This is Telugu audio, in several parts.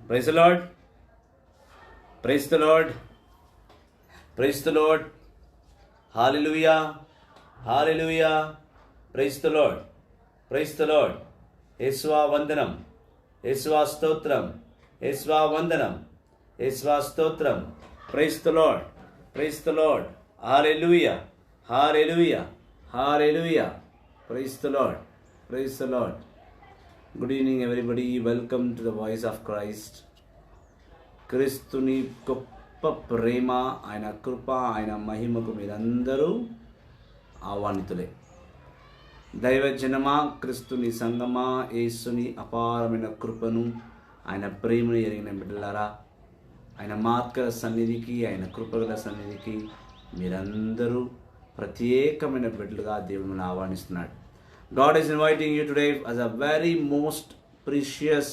Praise the Lord. Praise the Lord. Praise the Lord. Hallelujah. Hallelujah. Praise the Lord. Praise the Lord. Yesva Vandanam. Yesva Stotram. Yesva Vandanam. Yesva Stotram. Praise the Lord. Praise the Lord. Hallelujah. Hallelujah. Hallelujah. Praise the Lord. Praise the Lord. Good evening, everybody. Welcome to the Voice of Christ. క్రీస్తుని గొప్ప ప్రేమ, ఆయన కృప, ఆయన మహిమకు మీరందరూ ఆహ్వానితులే. దైవజనమా, క్రీస్తుని సంగమా, యేసుని అపారమైన కృపను, ఆయన ప్రేమను ఎరిగిన బిడ్డలారా, ఆయన మాత్కర సన్నిధికి, ఆయన కృపగల సన్నిధికి మీరందరూ ప్రత్యేకమైన బిడ్డలుగా దేవుని ఆహ్వానిస్తున్నాడు. God is inviting you today as a very most precious,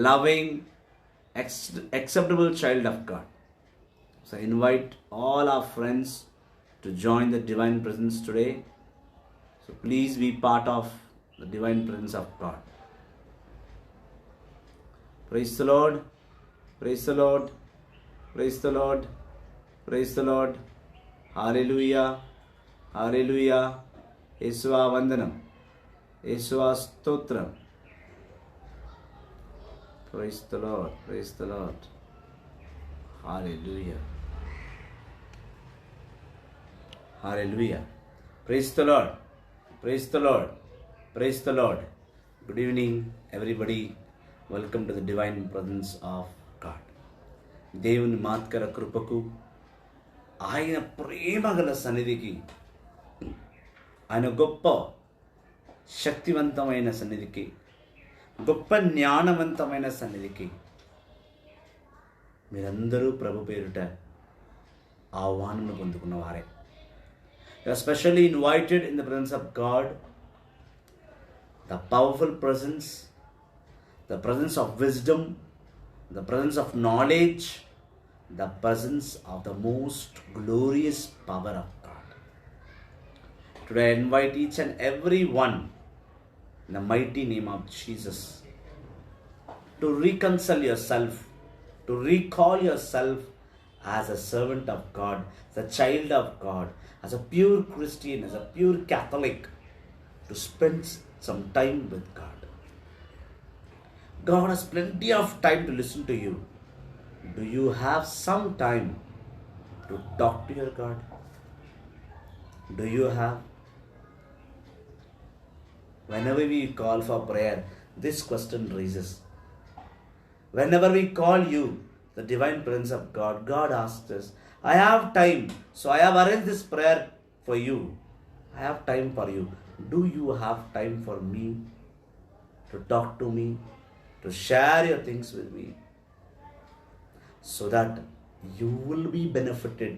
loving, acceptable child of God. So invite all our friends to join the divine presence today. So please be part of the divine presence of God. Praise the Lord. Praise the Lord. Praise the Lord. Praise the Lord. Hallelujah. Hallelujah. Yesva Vandanam. Yesva Stotram. Praise the Lord. Praise the Lord. Hallelujah. Hallelujah. Praise the Lord. Praise the Lord. Praise the Lord. Good evening, everybody. Welcome to the divine presence of God. దేవుని మాత్కర కృపకు, ఆయన ప్రేమగల సన్నిధికి, ఆయన గొప్ప శక్తివంతమైన సన్నిధికి, గొప్ప జ్ఞానవంతమైన సన్నిధికి మీరందరూ ప్రభు పేరుట ఆహ్వానం పొందుకున్న వారే. You are specially invited in the presence of God, the powerful presence, the presence of wisdom, the presence of knowledge, the presence of the most glorious power of God. Today I invite each and every one in the mighty name of Jesus to reconcile yourself, to recall yourself as a servant of God, as a child of God, as a pure Christian, as a pure Catholic, to spend some time with God. God has plenty of time to listen to you. Do you have some time to talk to your God? Do you have? Whenever we call for prayer, this question raises. Whenever we call you, the divine presence of God, God asks us, I have time, so I have arranged this prayer for you. I have time for you. Do you have time for me to talk to me, to share your things with me, so that you will be benefited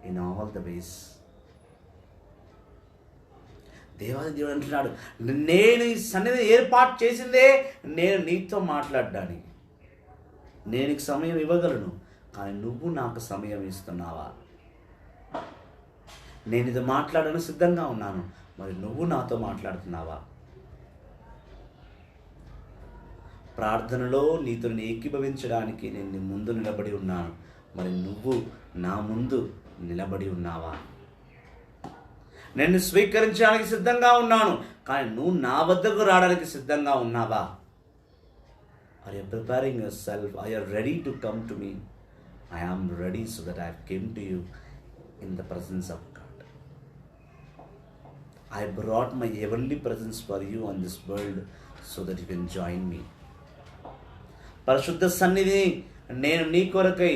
in all the ways? దేవాది దేవుడు అంటున్నాడు, నేను ఈ సన్నిధిని ఏర్పాటు చేసిందే నేను నీతో మాట్లాడడానికి. నేను నీకు సమయం ఇవ్వగలను, కానీ నువ్వు నాకు సమయం ఇస్తున్నావా? నేను ఇది మాట్లాడడానికి సిద్ధంగా ఉన్నాను, మరి నువ్వు నాతో మాట్లాడుతున్నావా? ప్రార్థనలో నీతో ఏకీభవించడానికి నేను నీ ముందు నిలబడి ఉన్నాను, మరి నువ్వు నా ముందు నిలబడి ఉన్నావా? నేను స్వీకరించడానికి సిద్ధంగా ఉన్నాను, కానీ నువ్వు నా వద్దకు రావడానికి సిద్ధంగా ఉన్నావా? Are you preparing yourself? Are you ready to come to me? I am ready, so that I came to you in the presence of God. I brought my heavenly presence for you on this world, so that you can join me. పరిశుద్ధ సన్నిధి నేను నీ కొరకై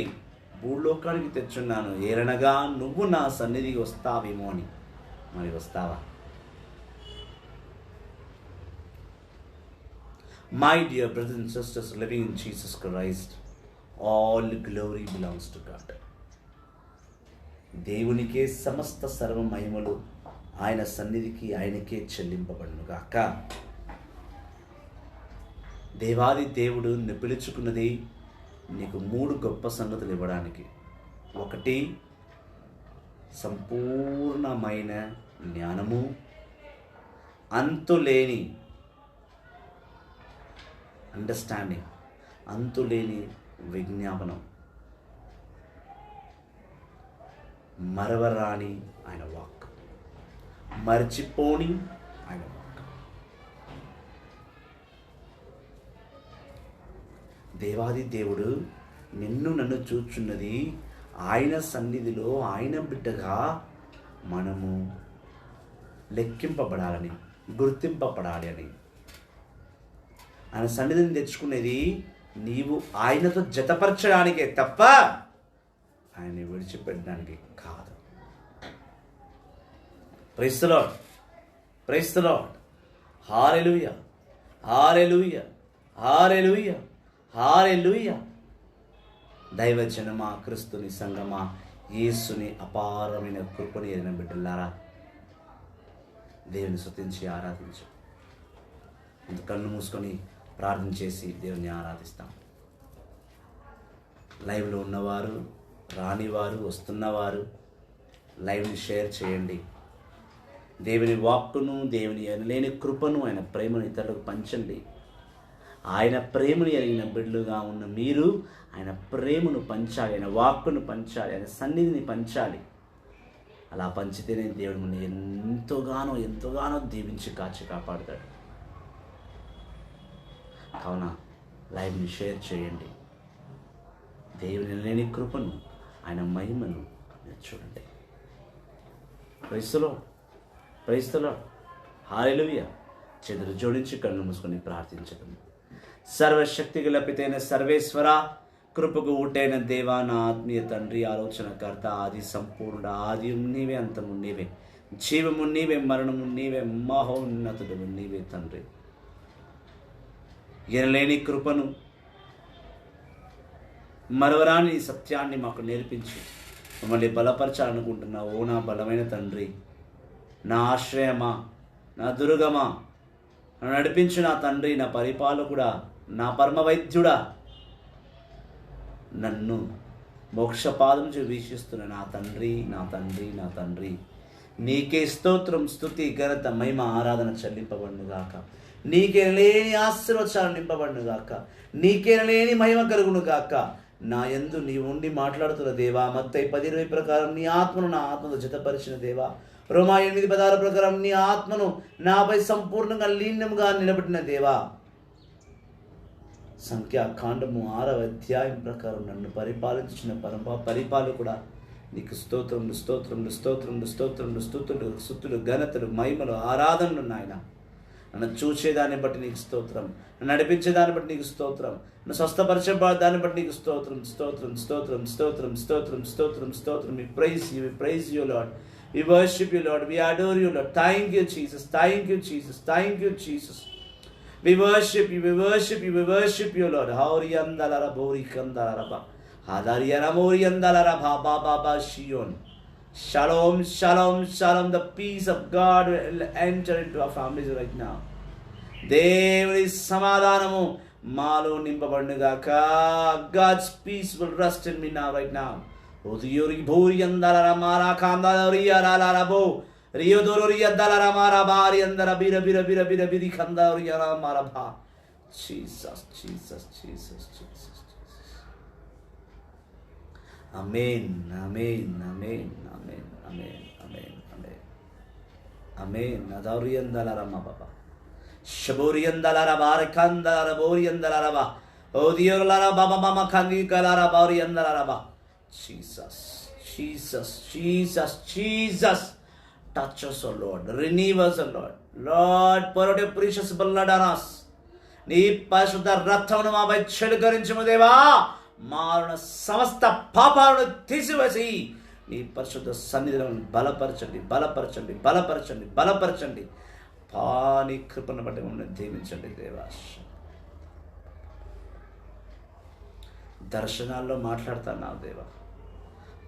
భూలోకానికి తెచ్చున్నాను, ఏలనగా నువ్వు నా సన్నిధికి వస్తావేమో అని. మరి వస్తావా? My dear brothers and sisters living in Jesus Christ, all glory belongs to God. దేవునికే సమస్త సర్వ మహిమలు ఆయన సన్నిధికి ఆయనకే చెల్లింపబడును గాక. దేవాది దేవుడు నిన్ను పిలుచుకున్నది నీకు 3 గొప్ప సంగతులు ఇవ్వడానికి. ఒకటి, సంపూర్ణమైన జ్ఞానము, అంతులేని అండర్స్టాండింగ్, అంతులేని విజ్ఞాపనం, మరవరాని ఆయన వాక్, మర్చిపోని ఆయన వాక్. దేవాది దేవుడు నిన్ను నన్ను చూచున్నది ఆయన సన్నిధిలో ఆయన బిడ్డగా మనము లెక్కింపబడాలని, గుర్తింపబడాలి అని. ఆయన సన్నిధిని తెచ్చుకునేది నీవు ఆయనతో జతపరచడానికే తప్ప ఆయన్ని విడిచిపెట్టడానికి కాదు. Praise the lord, praise the Lord. Hallelujah, hallelujah, hallelujah, hallelujah. దైవజనమా, క్రీస్తుని సంగమా, యేసుని అపారమైన కృపని ఎరిగిన బిడ్డలారా, దేవుని స్తుతించి ఆరాధించు. కన్ను మూసుకొని ప్రార్థన చేసి దేవుని ఆరాధిస్తాం. లైవ్లో ఉన్నవారు, రానివారు, వస్తున్నవారు లైవ్ని షేర్ చేయండి. దేవుని వాక్కును, దేవుని ఎనలేని కృపను, ఆయన ప్రేమను ఇతరులకు పంచండి. ఆయన ప్రేమను ఎరిగిన బిడ్డలుగా ఉన్న మీరు ఆయన ప్రేమను పంచాలి, ఆయన వాక్కును పంచాలి, ఆయన సన్నిధిని పంచాలి. అలా పంచితేనే దేవుడు మన ఎంతోగానో ఎంతోగానో దీవించి కాచి కాపాడుతాడు. కావున లైవ్ని షేర్ చేయండి. దేవుని లేని కృపను, ఆయన మహిమను మీరు చూడండి. Praise the lord, praise the Lord. Hallelujah. చేతులు జోడించి కళ్ళు మూసుకొని ప్రార్థించడం. సర్వశక్తి గల పితైన సర్వేశ్వర, కృపకు ఊటైన దేవా, నా ఆత్మీయ తండ్రి, ఆలోచనకర్త, ఆది సంపూర్ణ, ఆది నీవే, అంతము నీవే, జీవము నీవే, మరణము నీవే, మహోన్నతుడు నీవే తండ్రి. ఎనలేని కృపను, మరవరాని సత్యాన్ని మాకు నేర్పించి మమ్మల్ని బలపరచాలనుకుంటున్నా ఓ నా బలమైన తండ్రి, నా ఆశ్రయమా, నా దుర్గమా, నన్ను నడిపించు నా తండ్రి, నా పరిపాలకుడా, నా పరమ వైద్యుడా, నన్ను మోక్షపాదం వీక్షిస్తున్న నా తండ్రి, నా తండ్రి, నా తండ్రి, నీకే స్తోత్రం, స్తుతి, ఘనత, మహిమ, ఆరాధన చెల్లింపబడునుగాక. నీకే లేని ఆశీర్వచనాలు నింపబడునుగాక. నీకే లేని మహిమ కలుగునుగాక. నా యందు నీ ఉండి మాట్లాడుతున్న దేవా, మత్తయి 10:20 ప్రకారం నీ ఆత్మను నా ఆత్మతో జతపరిచిన దేవా, రోమా 8:16 ప్రకారం నీ ఆత్మను నాపై సంపూర్ణంగా లీనముగా నిలబెట్టిన దేవా, సంఖ్యాకాండము 6వ అధ్యాయం ప్రకారం నన్ను పరిపాలించిన పరిపాలకుడా, నీకు స్తోత్రములు, స్తోత్రములు, స్తోత్రములు, స్తోత్రములు, స్తుతులు, ఘనతలు, మహిమలు, ఆరాధనలు నాయన. నన్ను చూసేదాన్ని బట్టి నీకు స్తోత్రం, నన్ను నడిపించేదాన్ని బట్టి నీకు స్తోత్రం, నన్ను స్వస్థపరిచే దాన్ని బట్టి నీకు స్తోత్రం, స్తోత్రం, స్తోత్రం, స్తోత్రం, స్తోత్రం, స్తోత్రం, స్తోత్రం. We praise you, Lord. We worship you, Lord. We adore you, Lord. Thank you, Jesus. Thank you, Jesus. Thank you, Jesus. We worship you, we worship you, we worship you, Lord. Hauriyandalara bori kandalara, Hadariyana moriyandalara ba ba ba shion. Shalom, shalom, shalom. The peace of God will enter into our families right now. దేవుని సమాధానము మాలో నింపబడునుగాక. God's peace will rest in me now, right now. Odiyori boriyandalara mara kandaria la la la bo. Rio Dororia Dalara Mara Bari and the Rabira Bira Bira Bira Biri Kandaria Maraba. Jesus, Jesus, Jesus, Jesus, Jesus. Amen, amen, amen, amen, amen, amen, amen. Amen. Nadarian Dalara Mababa. Shaborian Dalara Barakanda Borian Dalaraba. Odio Lara Baba Mama Kandi Kalara Borian Dalaraba. Jesus, Jesus, Jesus, Jesus. Touch us, O Lord. Renew us, O Lord. Lord, pour out your precious blood on us. నీ పరిశుద్ధ రక్తమును మాపై చెలుకరించుము దేవా. మారున సమస్త పాపాలను తీసివేసి నీ పరిశుద్ధ సన్నిధిలో బలపరచండి, బలపరచండి, బలపరచండి, బలపరచండి. నీ కృపను బట్టి మమ్మల్ని దీవించండి దేవా. దర్శనాల్లో మాట్లాడుతున్నావు దేవా,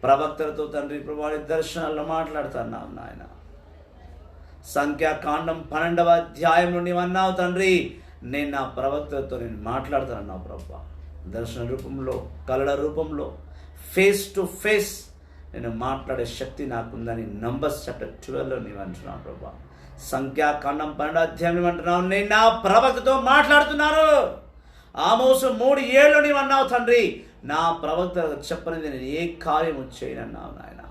ప్రవక్తలతో తండ్రి ప్రభావి దర్శనాల్లో మాట్లాడుతున్నావు నాయన. సంఖ్యాకాండం 12వ అధ్యాయంలో నీవన్నావు తండ్రి, నేను నా ప్రవక్తలతో నేను మాట్లాడుతానన్నావు ప్రభా. దర్శన రూపంలో, కళల రూపంలో, ఫేస్ టు ఫేస్ నేను మాట్లాడే శక్తి నాకుందని నంబర్స్ చాప్టర్ 12లో నీవు అంటున్నావు ప్రభా. సంఖ్యాకాండం 12వ అధ్యాయం అంటున్నావు, నేను నా ప్రవక్తతో మాట్లాడుతున్నాను. ఆమోసు 3:7 నీవు అన్నావు తండ్రి, నా ప్రవక్తలకు చెప్పనిది నేను ఏ కార్యము చేయనన్నావు నాయన.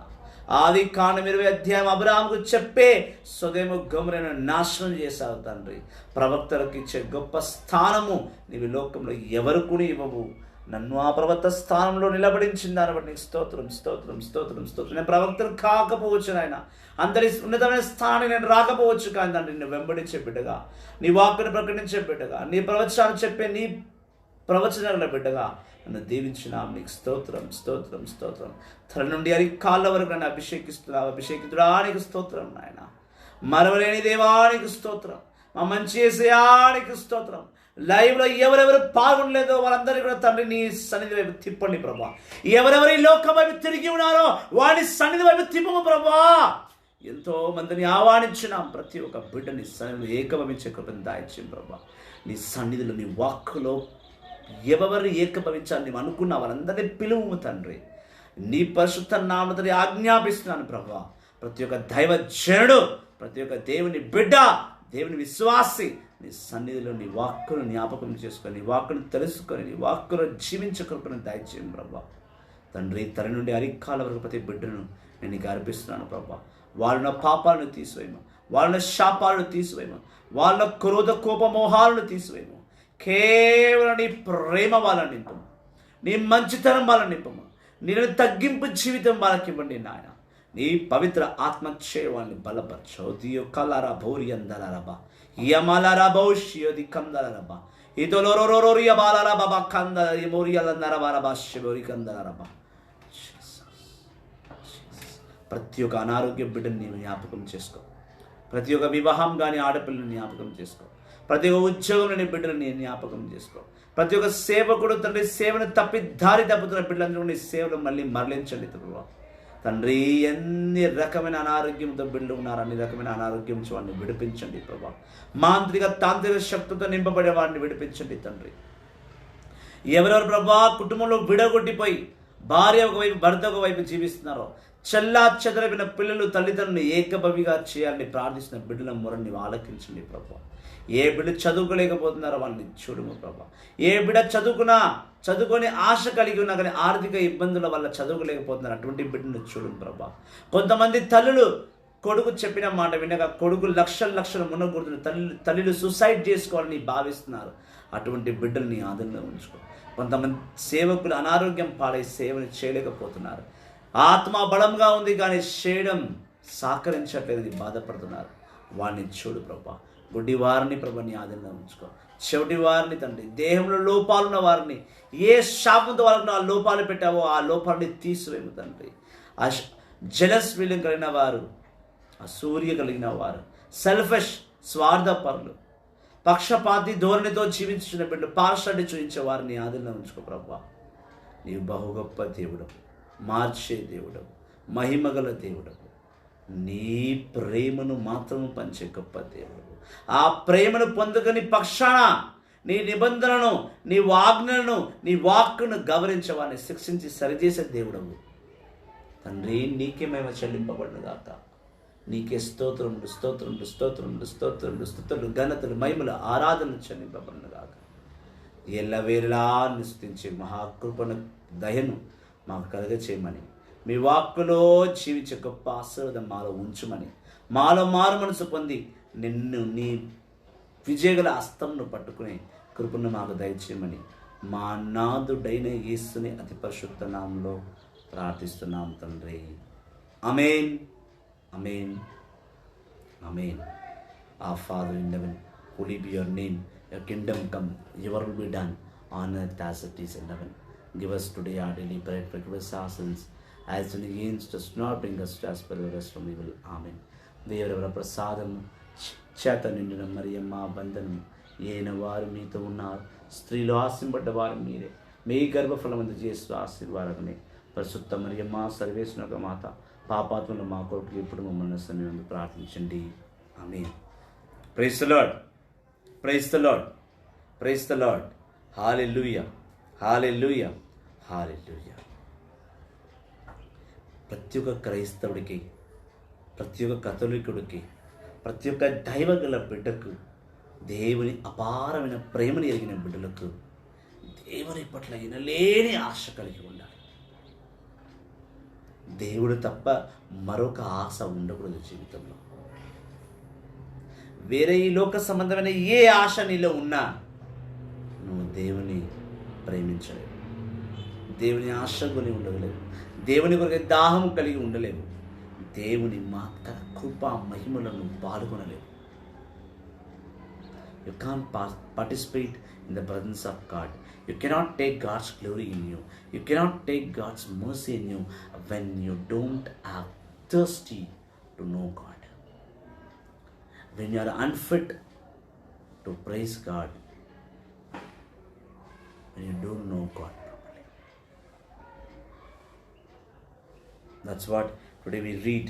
ఆది కాండం 20 అబ్రాహాముకు చెప్పే సొదొమ గొమొర్రాను నాశనం చేశావు తండ్రి. ప్రవక్తలకు ఇచ్చే గొప్ప స్థానము నీవు లోకంలో ఎవరు కూడా ఇవ్వవు. నన్ను ఆ ప్రవక్త స్థానంలో నిలబడించిన దాన్ని బట్టి నీకు స్తోత్రం స్తోత్రం స్తోత్రం స్తోత్రం. నేను ప్రవక్తను కాకపోవచ్చు నాయన, అందరి ఉన్నతమైన స్థానానికి నేను రాకపోవచ్చు, కానీ తండ్రి నిన్ను వెంబడించే బిడ్డగా, నీ వాక్కును ప్రకటించే బిడ్డగా, నీ ప్రవచనాన్ని చెప్పే నీ ప్రవచనాల బిడ్డగా నన్ను దీవించిన నీకు స్తోత్రం స్తోత్రం స్తోత్రం. తల నుండి అరికాళ్ళ వరకు నన్ను అభిషేకిస్తున్నావు. అభిషేకితుడానికి స్తోత్రం నాయన. మరవలేని దేవానికి స్తోత్రం. మా మంచి యేసయ్యానికి స్తోత్రం. లైవ్లో ఎవరెవరు పాల్గొనలేదో వారందరినీ కూడా తండ్రి నీ సన్నిధి వైపు తిప్పండి ప్రభా. ఎవరెవరు ఈ లోకం వైపు తిరిగి ఉన్నారో వాడి సన్నిధి వైపు తిప్పము ప్రభా. ఎంతో మందిని ఆహ్వానించినాం, ప్రతి ఒక్క బిడ్డని సన్నిధిలో ఏకభవించే కృపను దాయిచ్చాం ప్రభా. నీ సన్నిధిలో నీ వాక్కులో ఎవరు ఏకభవించాలని నీవు అనుకున్న వారందరినీ పిలువు తండ్రి. నీ పరిశుద్ధ నామముతో ఆజ్ఞాపిస్తున్నాను ప్రభా. ప్రతి ఒక్క దైవ జనుడు, ప్రతి ఒక్క దేవుని బిడ్డ, దేవుని విశ్వాసి నీ సన్నిధిలో నీ వాక్కును జ్ఞాపకం చేసుకొని, నీ వాక్కును తెలుసుకొని, నీ వాక్కును జీవించే కృపను దయచేయం ప్రభా. తండ్రి, తల నుండి అరికాల వరకు ప్రతి బిడ్డను నేను నీకు అర్పిస్తున్నాను ప్రభా. వాళ్ళ పాపాలను తీసివేయము, వాళ్ళ శాపాలను తీసివేయము, వాళ్ళ క్రోధ కోప మోహాలను తీసివేయము. కేవలం నీ ప్రేమ వాళ్ళని నింపము, నీ మంచితనం వాళ్ళని నింపము, నేను తగ్గింపు జీవితం వాళ్ళకి ఇవ్వండి నాయన. నీ పవిత్ర ఆత్మచే వాళ్ళని బలపరచు. కలరా భౌరి అందలరబా యమలరా భౌష్యోది కందలరబా ఇతోలోరోరియా బాలరా బాబా కందల మోరియలన్నరబారబా శివరి కందలరబా. ప్రతి ఒక్క అనారోగ్య బిడ్డని నీవు జ్ఞాపకం చేసుకో. ప్రతి ఒక్క వివాహం కానీ ఆడపిల్లని జ్ఞాపకం చేసుకో. ప్రతి ఒక్క ఉద్యోగంలో నీ బిడ్డలు నీ జ్ఞాపకం చేసుకో. ప్రతి ఒక్క సేవకుడు తండ్రి సేవను తప్పి దారి తప్పుతున్న బిడ్డలందరూ నీ సేవలు మళ్ళీ మరలించండి తండ్రి. ఎన్ని రకమైన అనారోగ్యంతో బిడ్డలు ఉన్నారు, అన్ని రకమైన అనారోగ్యం నుంచి వాడిని విడిపించండి ప్రభా. మాంత్రిక తాంత్రిక శక్తితో నింపబడే వాడిని విడిపించండి తండ్రి. ఎవరెవరు ప్రభా కుటుంబంలో విడగొట్టిపోయి భార్య ఒకవైపు భర్త ఒకవైపు జీవిస్తున్నారో, చెల్లా చెదరబిన పిల్లలు తల్లిదండ్రులను ఏకభవిగా చేయాలని ప్రార్థిస్తున్న బిడ్డల మొరని ఆలకించండి ప్రభా. ఏ బిడ్డ చదువుకోలేకపోతున్నారో వాళ్ళని చూడము ప్రభా. ఏ బిడ్డ చదువుకొని ఆశ కలిగి ఉన్నా కానీ ఆర్థిక ఇబ్బందుల వల్ల చదువుకోలేకపోతున్నారు, అటువంటి బిడ్డను చూడము ప్రభా. కొంతమంది తల్లులు కొడుకు చెప్పిన మాట వినగా కొడుకు లక్షలు మునగొడుతున్న తల్లులు సూసైడ్ చేసుకోవాలని భావిస్తున్నారు, అటువంటి బిడ్డల్ని ఆదరణలో ఉంచుకో. కొంతమంది సేవకులు అనారోగ్యం పాడై సేవను చేయలేకపోతున్నారు, ఆత్మ బలంగా ఉంది కానీ చేయడం సహకరించట్లేదని బాధపడుతున్నారు, వాడిని చూడు ప్రభా. గుడ్డి వారిని ప్రభా నీ ఆధీనంలో ఉంచుకో. చెవిటి వారిని తండ్రి, దేహంలో లోపాలున్న వారిని, ఏ శాపంతో వాళ్ళకు ఆ లోపాలు పెట్టావో ఆ లోపాలని తీసివేము తండ్రి. ఆ జెలస్ ఫీలింగ్ కలిగిన వారు, అసూయ కలిగిన వారు, సెల్ఫిష్ స్వార్థపరులు, పక్షపాతి ధోరణితో జీవించిన బిడ్డలు, పార్షాలిటీ చూపించే వారిని ఆధీనంలో ఉంచుకో ప్రభా. నీవు బహు గొప్ప దేవుడవు, మార్చే దేవుడవు, మహిమగల దేవుడవు, నీ ప్రేమను మాత్రము పంచే గొప్ప దేవుడవు. ఆ ప్రేమను పొందుకొని పక్షాన నీ నిబంధనను, నీ ఆజ్ఞలను, నీ వాక్కును గౌరవించవాన్ని శిక్షించి సరిచేసే దేవుడవు తండ్రి. నీకే మేము చెల్లింపబడిన గాక. నీకే స్తోత్రములు స్తోత్రములు స్తోత్రములు స్తోత్రములు స్తుతులు ఘనతలు మహిమలు ఆరాధనలు చెల్లింపబడిన గాక. ఎల్లవేళలా నిస్తుతించే మహాకృపను దయను మాకు కలుగ చేయమని, మీ వాక్కులో జీవించే గొప్ప ఆశీర్వాదం మాలో ఉంచుమని, మాలో మారు మనసు పొంది నిన్ను నీ విజయగల హస్తంను పట్టుకునే కృపను మాకు దయచేయమని మా నాథుడైన యేసుని అతి పరిశుద్ధ నామంలో ప్రార్థిస్తున్నాం తండ్రి. ఆమేన్, ఆమేన్, ఆమేన్. Our Father in heaven, holy be your name. Your kingdom come, your will be done on earth as it is in heaven. Give us today our daily bread. Forgive us our sins as sin against us, not bring us to us, but deliver us from evil. Amen. దేవుడెవర ప్రసాదము చేత నిండిన మరియమ్మ బంధనం ఏన వారు మీతో ఉన్నారు, స్త్రీలు ఆశింపడ్డ వారు మీరే, మీ గర్భఫలమందు చేస్తూ ఆశీర్వాదకమే. పరిశుద్ధ మరియమ్మ సర్వేశ్వర మాత, పాపాత్మలు మా కొరకు ఇప్పుడు మమ్మల్ని సమయంలో ప్రార్థించండి. Amen. Praise the lord, praise the lord, praise the Lord. Hallelujah, hallelujah, hallelujah. ప్రతి ఒక్క క్రైస్తవుడికి, ప్రతి ఒక్క కథోలికుడికి, ప్రతి ఒక్క దైవగల బిడ్డకు, దేవుని అపారమైన ప్రేమను ఎరిగిన బిడ్డలకు దేవుని పట్ల ఎనలేని ఆశ కలిగి ఉండాలి. దేవుడు తప్ప మరొక ఆశ ఉండకూడదు జీవితంలో. వేరే ఈ లోక సంబంధమైన ఏ ఆశ నీలో ఉన్నా నువ్వు దేవుని ప్రేమించలేవు, దేవుని ఆశ కొని ఉండలేవు, దేవుని కొరకు దాహం కలిగి ఉండలేవు, దేవుని మాత్ర కృప మహిమలను పాల్గొనలేవు. You can't participate in the presence of God. You cannot take God's glory in you. You cannot take God's mercy in you when you don't have thirsty to know God. When you are unfit to praise God, when you don't know God properly. That's what today we read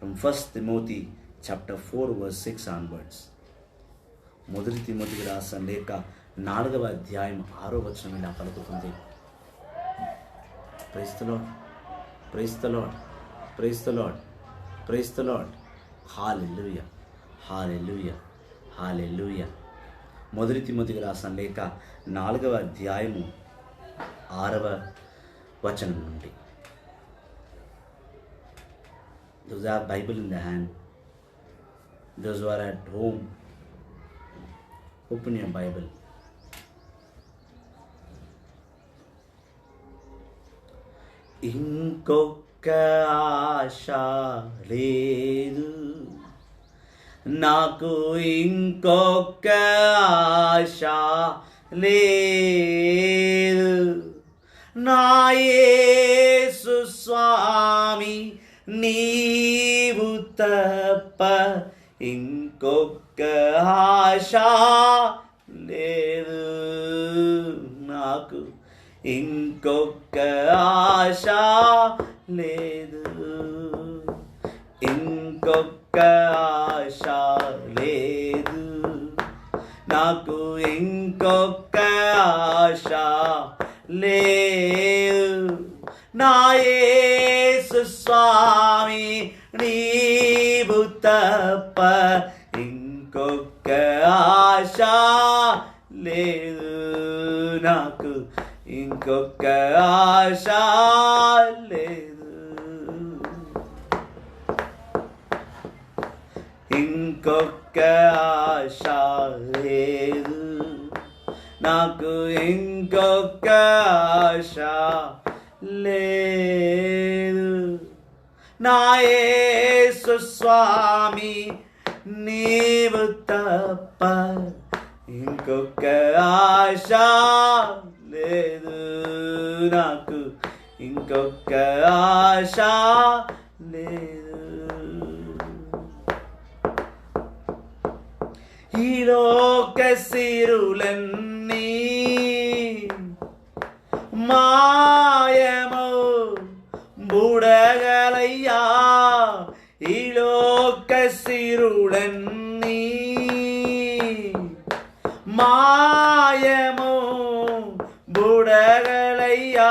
from 1 Timothy chapter 4 verse 6 onwards. మొదటి తిమోతికి రాసిన లేఖ 4వ అధ్యాయం 6వ వచనం ఇలా పలుకుతుంది. Praise the lord, praise the lord, praise the lord, praise the Lord. Hallelujah, hallelujah, hallelujah. మొదటి తిమోతికి రాసిన లేఖ 4వ అధ్యాయము 6వ వచనం నుండి. Those who have Bible in the hand, those who are at home, open your Bible. ఇంకొక్క ఆశ లేదు నాకు, ఇంకొక్క ఆశ లేదు, నా యేసు స్వామి నీవు తప్ప ఇంకొక్క ఆశ లేదు నాకు, ఇంకొక్క ఆశ లేదు, ఇంకొక్క ఆశ లేదు నాకు, ఇంకొక్క ఆశ లేదు, నా యేసు స్వామి నీవు తప్ప ఇంకొక్క ఆశ లేదు నాకు, ఇంకొక్క ఆశ లేదు, ఇంకొక్క ఆశ లేదు నాకు, ఇంకొక్క ఆశ లేదు, నా యేసు స్వామి నీవు తప్ప ఇంకొక్క ఆశ లేదు నాకు, ఇంకొక్క ఆశ లేదు. ఈ లోక సిరులన్నీ మాయము బుడగలయ్యా, ఈ లోక సిరులన్నీ మాయము బుడగలయ్యా,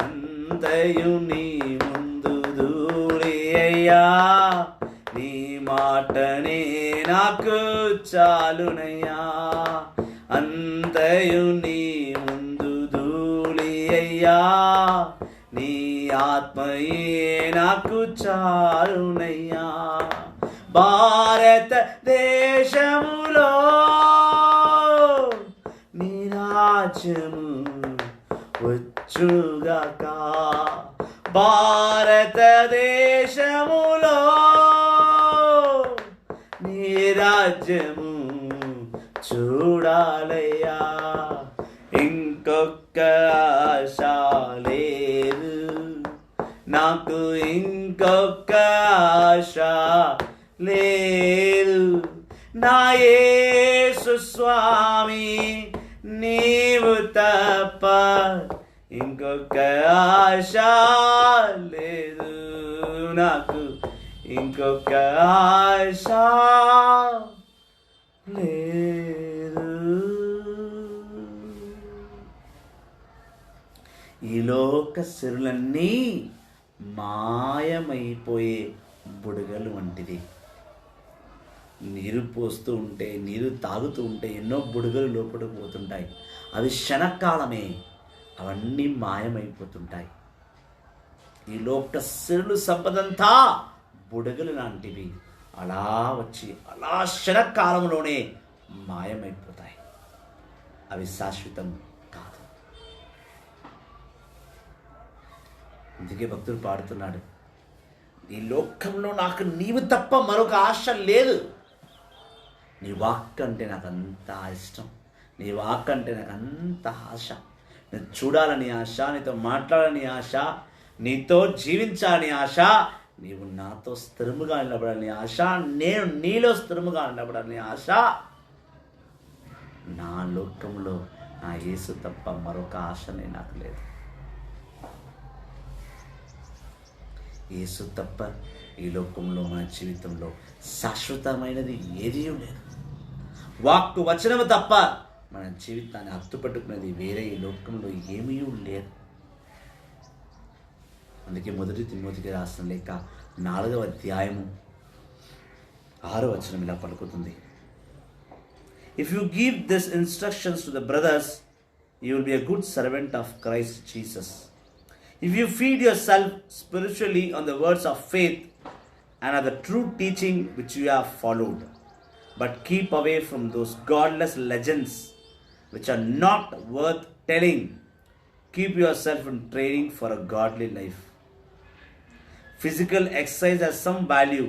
అంతయు నీ ముందు ధూళి అయ్యా, నీ మాటనే నాకు చాలునయ్యా, అంతయు నీ ముందు ధూళి అయ్యా, నీ ఆత్మయే నాకు చాలునయ్యా. భారత దేశములో నీ రాజ్యము వచ్చుగాక, భారత దేశములో నీ రాజ్యము చూడాలయ్యా, ఇంకొక్క ఆశ లేదు నాకు, ఇంకొక్క ఆశ లేదు, నా యేసు స్వామి నీవు తప్ప ఇంకొక్క ఆశ లేదు నాకు, ఇంకొక్క ఆశ లేదు. ఈ లోక సిరులన్నీ మాయమైపోయే బుడగలు వంటిది. నీరు పోస్తూ ఉంటే, నీరు తాగుతూ ఉంటే ఎన్నో బుడగలు లోపలికి పోతుంటాయి. అవి క్షణకాలమే, అవన్నీ మాయమైపోతుంటాయి. ఈ లోక సిరులు సంపదంతా బుడగలు లాంటివి, అలా వచ్చి అలా క్షణకాలంలోనే మాయమైపోతాయి. అవి శాశ్వతం కాదు. అందుకే భక్తుడు పాడుతున్నాడు, ఈ లోకంలో నాకు నీవు తప్ప మరొక ఆశ లేదు. నీ వాక్ అంటే నాకు అంత ఇష్టం, నీ వాక్ అంటే నాకు అంత ఆశ. నేను చూడాలని ఆశ, నీతో మాట్లాడాలని ఆశ, నీతో జీవించాలని ఆశ, నీవు నాతో స్థిరముగా నిలబడాలని ఆశ, నేను నీలో స్థిరముగా నిలబడాలని ఆశ. నా లోకంలో నా యేసు తప్ప మరొక ఆశనే నాకు లేదు. యేసు తప్ప ఈ లోకంలో మన జీవితంలో శాశ్వతమైనది ఏదీ లేదు. వాక్కు వచనము తప్ప మన జీవితాన్ని హత్తుపట్టుకున్నది వేరే ఈ లోకంలో ఏమీ లేదు. అందుకే 1 తిమోతికి రాసిన లేఖ 4వ అధ్యాయము 6వ వచనం ఇలా పలుకుతుంది, If you give these instructions to the brothers, you will be a good servant of Christ Jesus. If you feed yourself spiritually on the words of faith and on the true teaching which you have followed, but keep away from those godless legends which are not worth telling. Keep yourself in training for a godly life. Physical exercise has some value,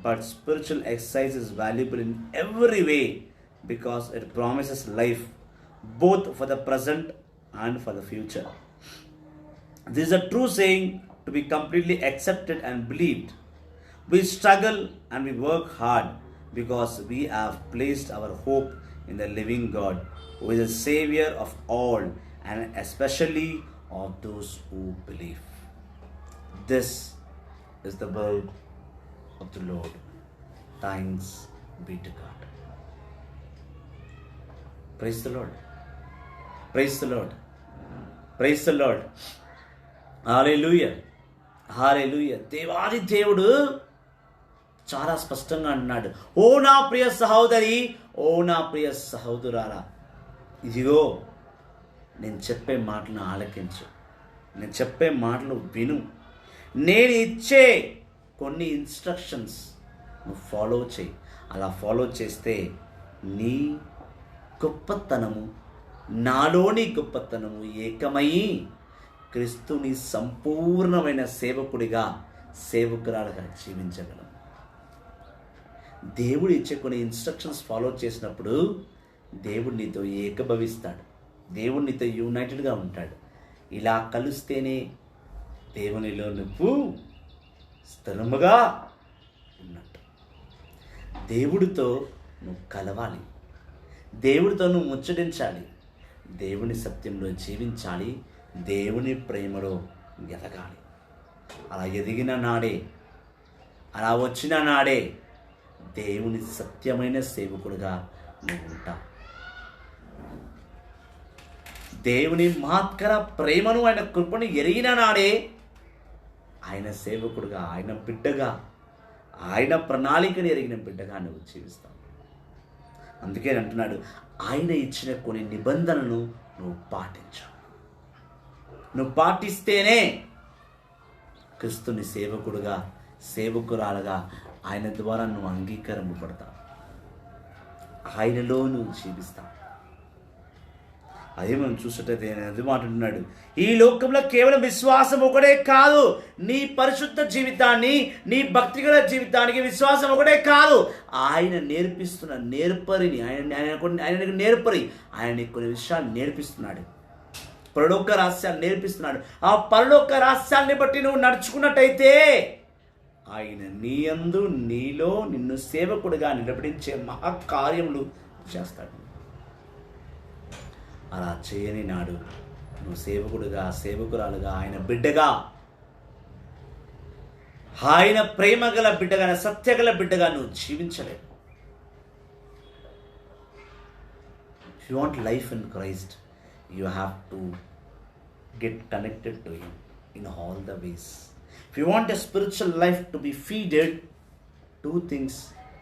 but spiritual exercise is valuable in every way because it promises life both for the present and for the future. This is a true saying to be completely accepted and believed. We struggle and we work hard because we have placed our hope in the living God, who is the Savior of all and especially of those who believe. This is the word of the Lord. Thanks be to God. Praise the Lord. Praise the Lord. Praise the Lord. హల్లెలూయా, హల్లెలూయా. దేవాది దేవుడు చాలా స్పష్టంగా అన్నాడు, ఓ నా ప్రియ సహోదరి, ఓ నా ప్రియ సహోదరులారా, ఇదిగో నేను చెప్పే మాటలను ఆలకించు, నేను చెప్పే మాటలు విను, నేను ఇచ్చే కొన్ని ఇన్స్ట్రక్షన్స్ నువ్వు ఫాలో చేయి. అలా ఫాలో చేస్తే నీ గొప్పతనము నాలోని గొప్పతనము ఏకమై క్రీస్తుని సంపూర్ణమైన సేవకుడిగా, సేవకురాలుగా జీవించగలం. దేవుడు ఇచ్చే కొన్ని ఇన్స్ట్రక్షన్స్ ఫాలో చేసినప్పుడు దేవుడు నీతో ఏకభవిస్తాడు, దేవుడు నీతో యునైటెడ్గా ఉంటాడు. ఇలా కలిస్తేనే దేవునిలో నువ్వు స్థిరముగా ఉన్నట్టు. దేవుడితో నువ్వు కలవాలి, దేవుడితో నువ్వు ముచ్చటించాలి, దేవుని సత్యంలో జీవించాలి, దేవుని ప్రేమలో ఎదగాలి. అలా ఎదిగిన నాడే, అలా వచ్చిన నాడే దేవుని సత్యమైన సేవకుడుగా నువ్వు ఉంటావు. దేవుని మహత్కర ప్రేమను, ఆయన కృపను ఎరిగిన నాడే ఆయన సేవకుడుగా, ఆయన బిడ్డగా, ఆయన ప్రణాళికను ఎరిగిన బిడ్డగా నువ్వు జీవిస్తావు. అందుకే అంటున్నాడు, ఆయన ఇచ్చిన కొన్ని నిబంధనలను నువ్వు పాటించు. నువ్వు పాటిస్తేనే క్రీస్తుని సేవకుడుగా, సేవకురాలుగా ఆయన ద్వారా నువ్వు అంగీకరింపబడతావు, ఆయనలో నువ్వు జీవిస్తావు. అదే మనం చూసినట్టయితే అది మాట్లాడుతున్నాడు, ఈ లోకంలో కేవలం విశ్వాసం ఒకటే కాదు, నీ పరిశుద్ధ జీవితాన్ని, నీ భక్తిగల జీవితానికి విశ్వాసం ఒకటే కాదు, ఆయన నేర్పిస్తున్న నేర్పరిని, ఆయనకు నేర్పరి, ఆయన కొన్ని విషయాలు నేర్పిస్తున్నాడు, పరలోక రహస్యాలు నేర్పిస్తున్నాడు. ఆ పరలోక రహస్యాన్ని బట్టి నువ్వు నడుచుకున్నట్టయితే ఆయన నీ యందు, నీలో నిన్ను సేవకుడిగా నిలబడించే మహాకార్యములు చేస్తాడు. అలా చేయని నాడు నువ్వు సేవకుడుగా, సేవకురాలుగా, ఆయన బిడ్డగా, ఆయన ప్రేమ గల బిడ్డగా, సత్యగల బిడ్డగా నువ్వు జీవించలేవు. If you want life in Christ, you have to get connected to Him in all the ways. If you want a spiritual life to be feeded, two things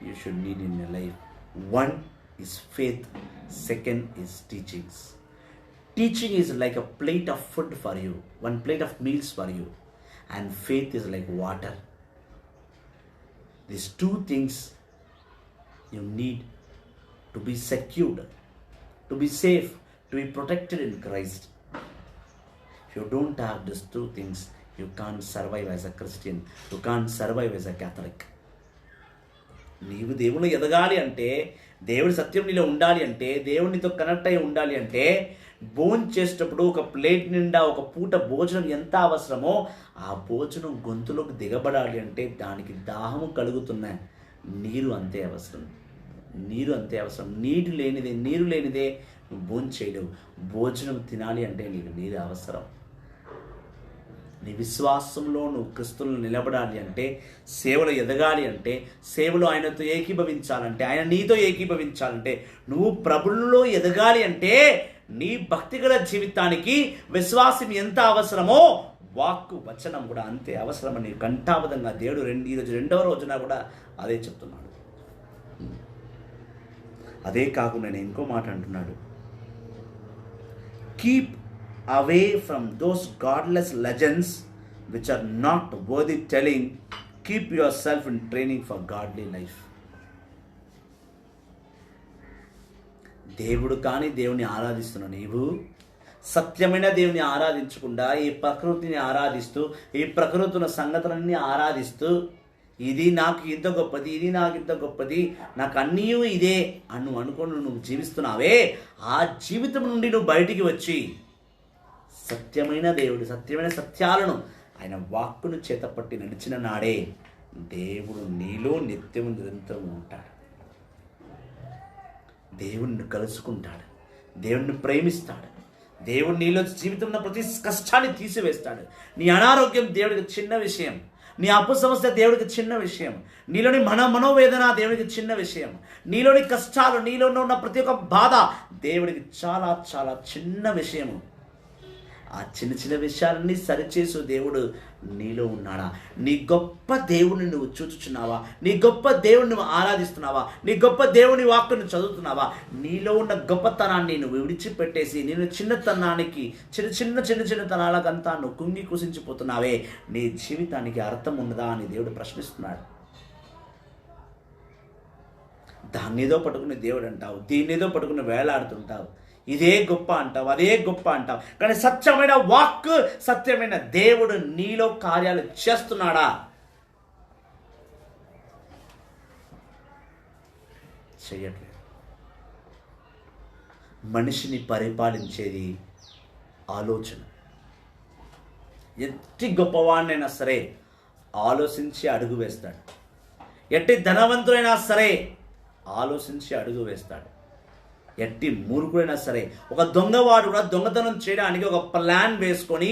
you should need in your life. One is faith, second is teachings. Teaching is like a plate of food for you, one plate of meals for you, and faith is like water. These two things you need to be secured, to be safe, to be protected in Christ. If you don't have these two things, you can't survive as a Christian, you can't survive as a Catholic. నీవు దేవుని ఎదగాలి అంటే, దేవుడి సత్యం నీలో ఉండాలి అంటే, దేవునితో కనెక్ట్ అయి ఉండాలి అంటే, భోజనం చేసేటప్పుడు ఒక ప్లేట్ నిండా ఒక పూట భోజనం ఎంత అవసరమో ఆ భోజనం గొంతులోకి దిగబడాలి అంటే దానికి దాహము కలుగుతున్న నీరు అంతే అవసరం. నీరు అంతే అవసరం. నీరు లేనిదే నువ్వు భోజనం చేయలేవు. భోజనం తినాలి అంటే నీకు నీరు అవసరం. నీ విశ్వాసంలో నువ్వు క్రీస్తులో నిలబడాలి అంటే, సేవలో ఎదగాలి అంటే, సేవలో ఆయనతో ఏకీభవించాలంటే, ఆయన నీతో ఏకీభవించాలంటే, నువ్వు ప్రభువులో ఎదగాలి అంటే నీ భక్తిగల జీవితానికి విశ్వాసం ఎంత అవసరమో వాక్కు వచనం కూడా అంతే అవసరమని కంఠాబద్ధంగా దేవుడు ఈరోజు 2వ రోజున కూడా అదే చెప్తున్నాడు. అదే కాకుండా నేను ఇంకో మాట అంటున్నాడు, keep away from those godless legends which are not worthy telling. Keep yourself in training for godly life. దేవుడు కానీ దేవుని ఆరాధిస్తున్న నీవు సత్యమైన దేవుని ఆరాధించకుండా ఈ ప్రకృతిని ఆరాధిస్తూ, ఈ ప్రకృతి ఉన్న సంగతులన్నీ ఆరాధిస్తూ, ఇది నాకు ఇంత గొప్పది, ఇది నాకు ఇంత గొప్పది, నాకు అన్నీ ఇదే అని అనుకుని నువ్వు జీవిస్తున్నావే, ఆ జీవితం నుండి నువ్వు బయటికి వచ్చి సత్యమైన దేవుడు, సత్యమైన సత్యాలను ఆయన వాక్కును చేతపట్టి నడిచిన నాడే దేవుడు నీలో నిత్యము నిరంతరం ఉంటాడు. దేవుణ్ణి కలుసుకుంటాడు, దేవుణ్ణి ప్రేమిస్తాడు, దేవుడు నీలో జీవితంలో ప్రతి కష్టాన్ని తీసివేస్తాడు. నీ అనారోగ్యం దేవుడికి చిన్న విషయం, నీ అప్పు సమస్య దేవుడికి చిన్న విషయం, నీలోని మనోవేదన దేవుడికి చిన్న విషయం, నీలోని కష్టాలు, నీలో ఉన్న ప్రతి ఒక్క బాధ దేవుడికి చాలా చాలా చిన్న విషయము. ఆ చిన్న చిన్న విషయాలన్నీ సరిచేసు దేవుడు నీలో ఉన్నాడా? నీ గొప్ప దేవుడిని నువ్వు చూచుచున్నావా? నీ గొప్ప దేవుడిని నువ్వు ఆరాధిస్తున్నావా? నీ గొప్ప దేవుని వాక్కును చదువుతున్నావా? నీలో ఉన్న గొప్పతనాన్ని నువ్వు విడిచిపెట్టేసి నేను చిన్నతనానికి చిన్నతనాలకంతా నువ్వు కుంగి కుసించిపోతున్నావే, నీ జీవితానికి అర్థం ఉన్నదా అని దేవుడు ప్రశ్నిస్తున్నాడు. దాన్నేదో పట్టుకుని దేవుడు అంటావు, దీన్నేదో పట్టుకుని వేలాడుతుంటావు, ఇదే గొప్ప అంటావు, అదే గొప్ప అంటావు. కానీ సత్యమైన వాక్, సత్యమైన దేవుడు నీలో కార్యాలు చేస్తున్నాడా? చెయ్యట్లేదు. మనిషిని పరిపాలించేది ఆలోచన. ఎట్టి గొప్పవాడినైనా సరే ఆలోచించి అడుగు వేస్తాడు. ఎట్టి ధనవంతుడైనా సరే ఆలోచించి అడుగు వేస్తాడు. ఎట్టి మూర్ఖుడైనా సరే, ఒక దొంగవాడు కూడా దొంగతనం చేయడానికి ఒక ప్లాన్ వేసుకొని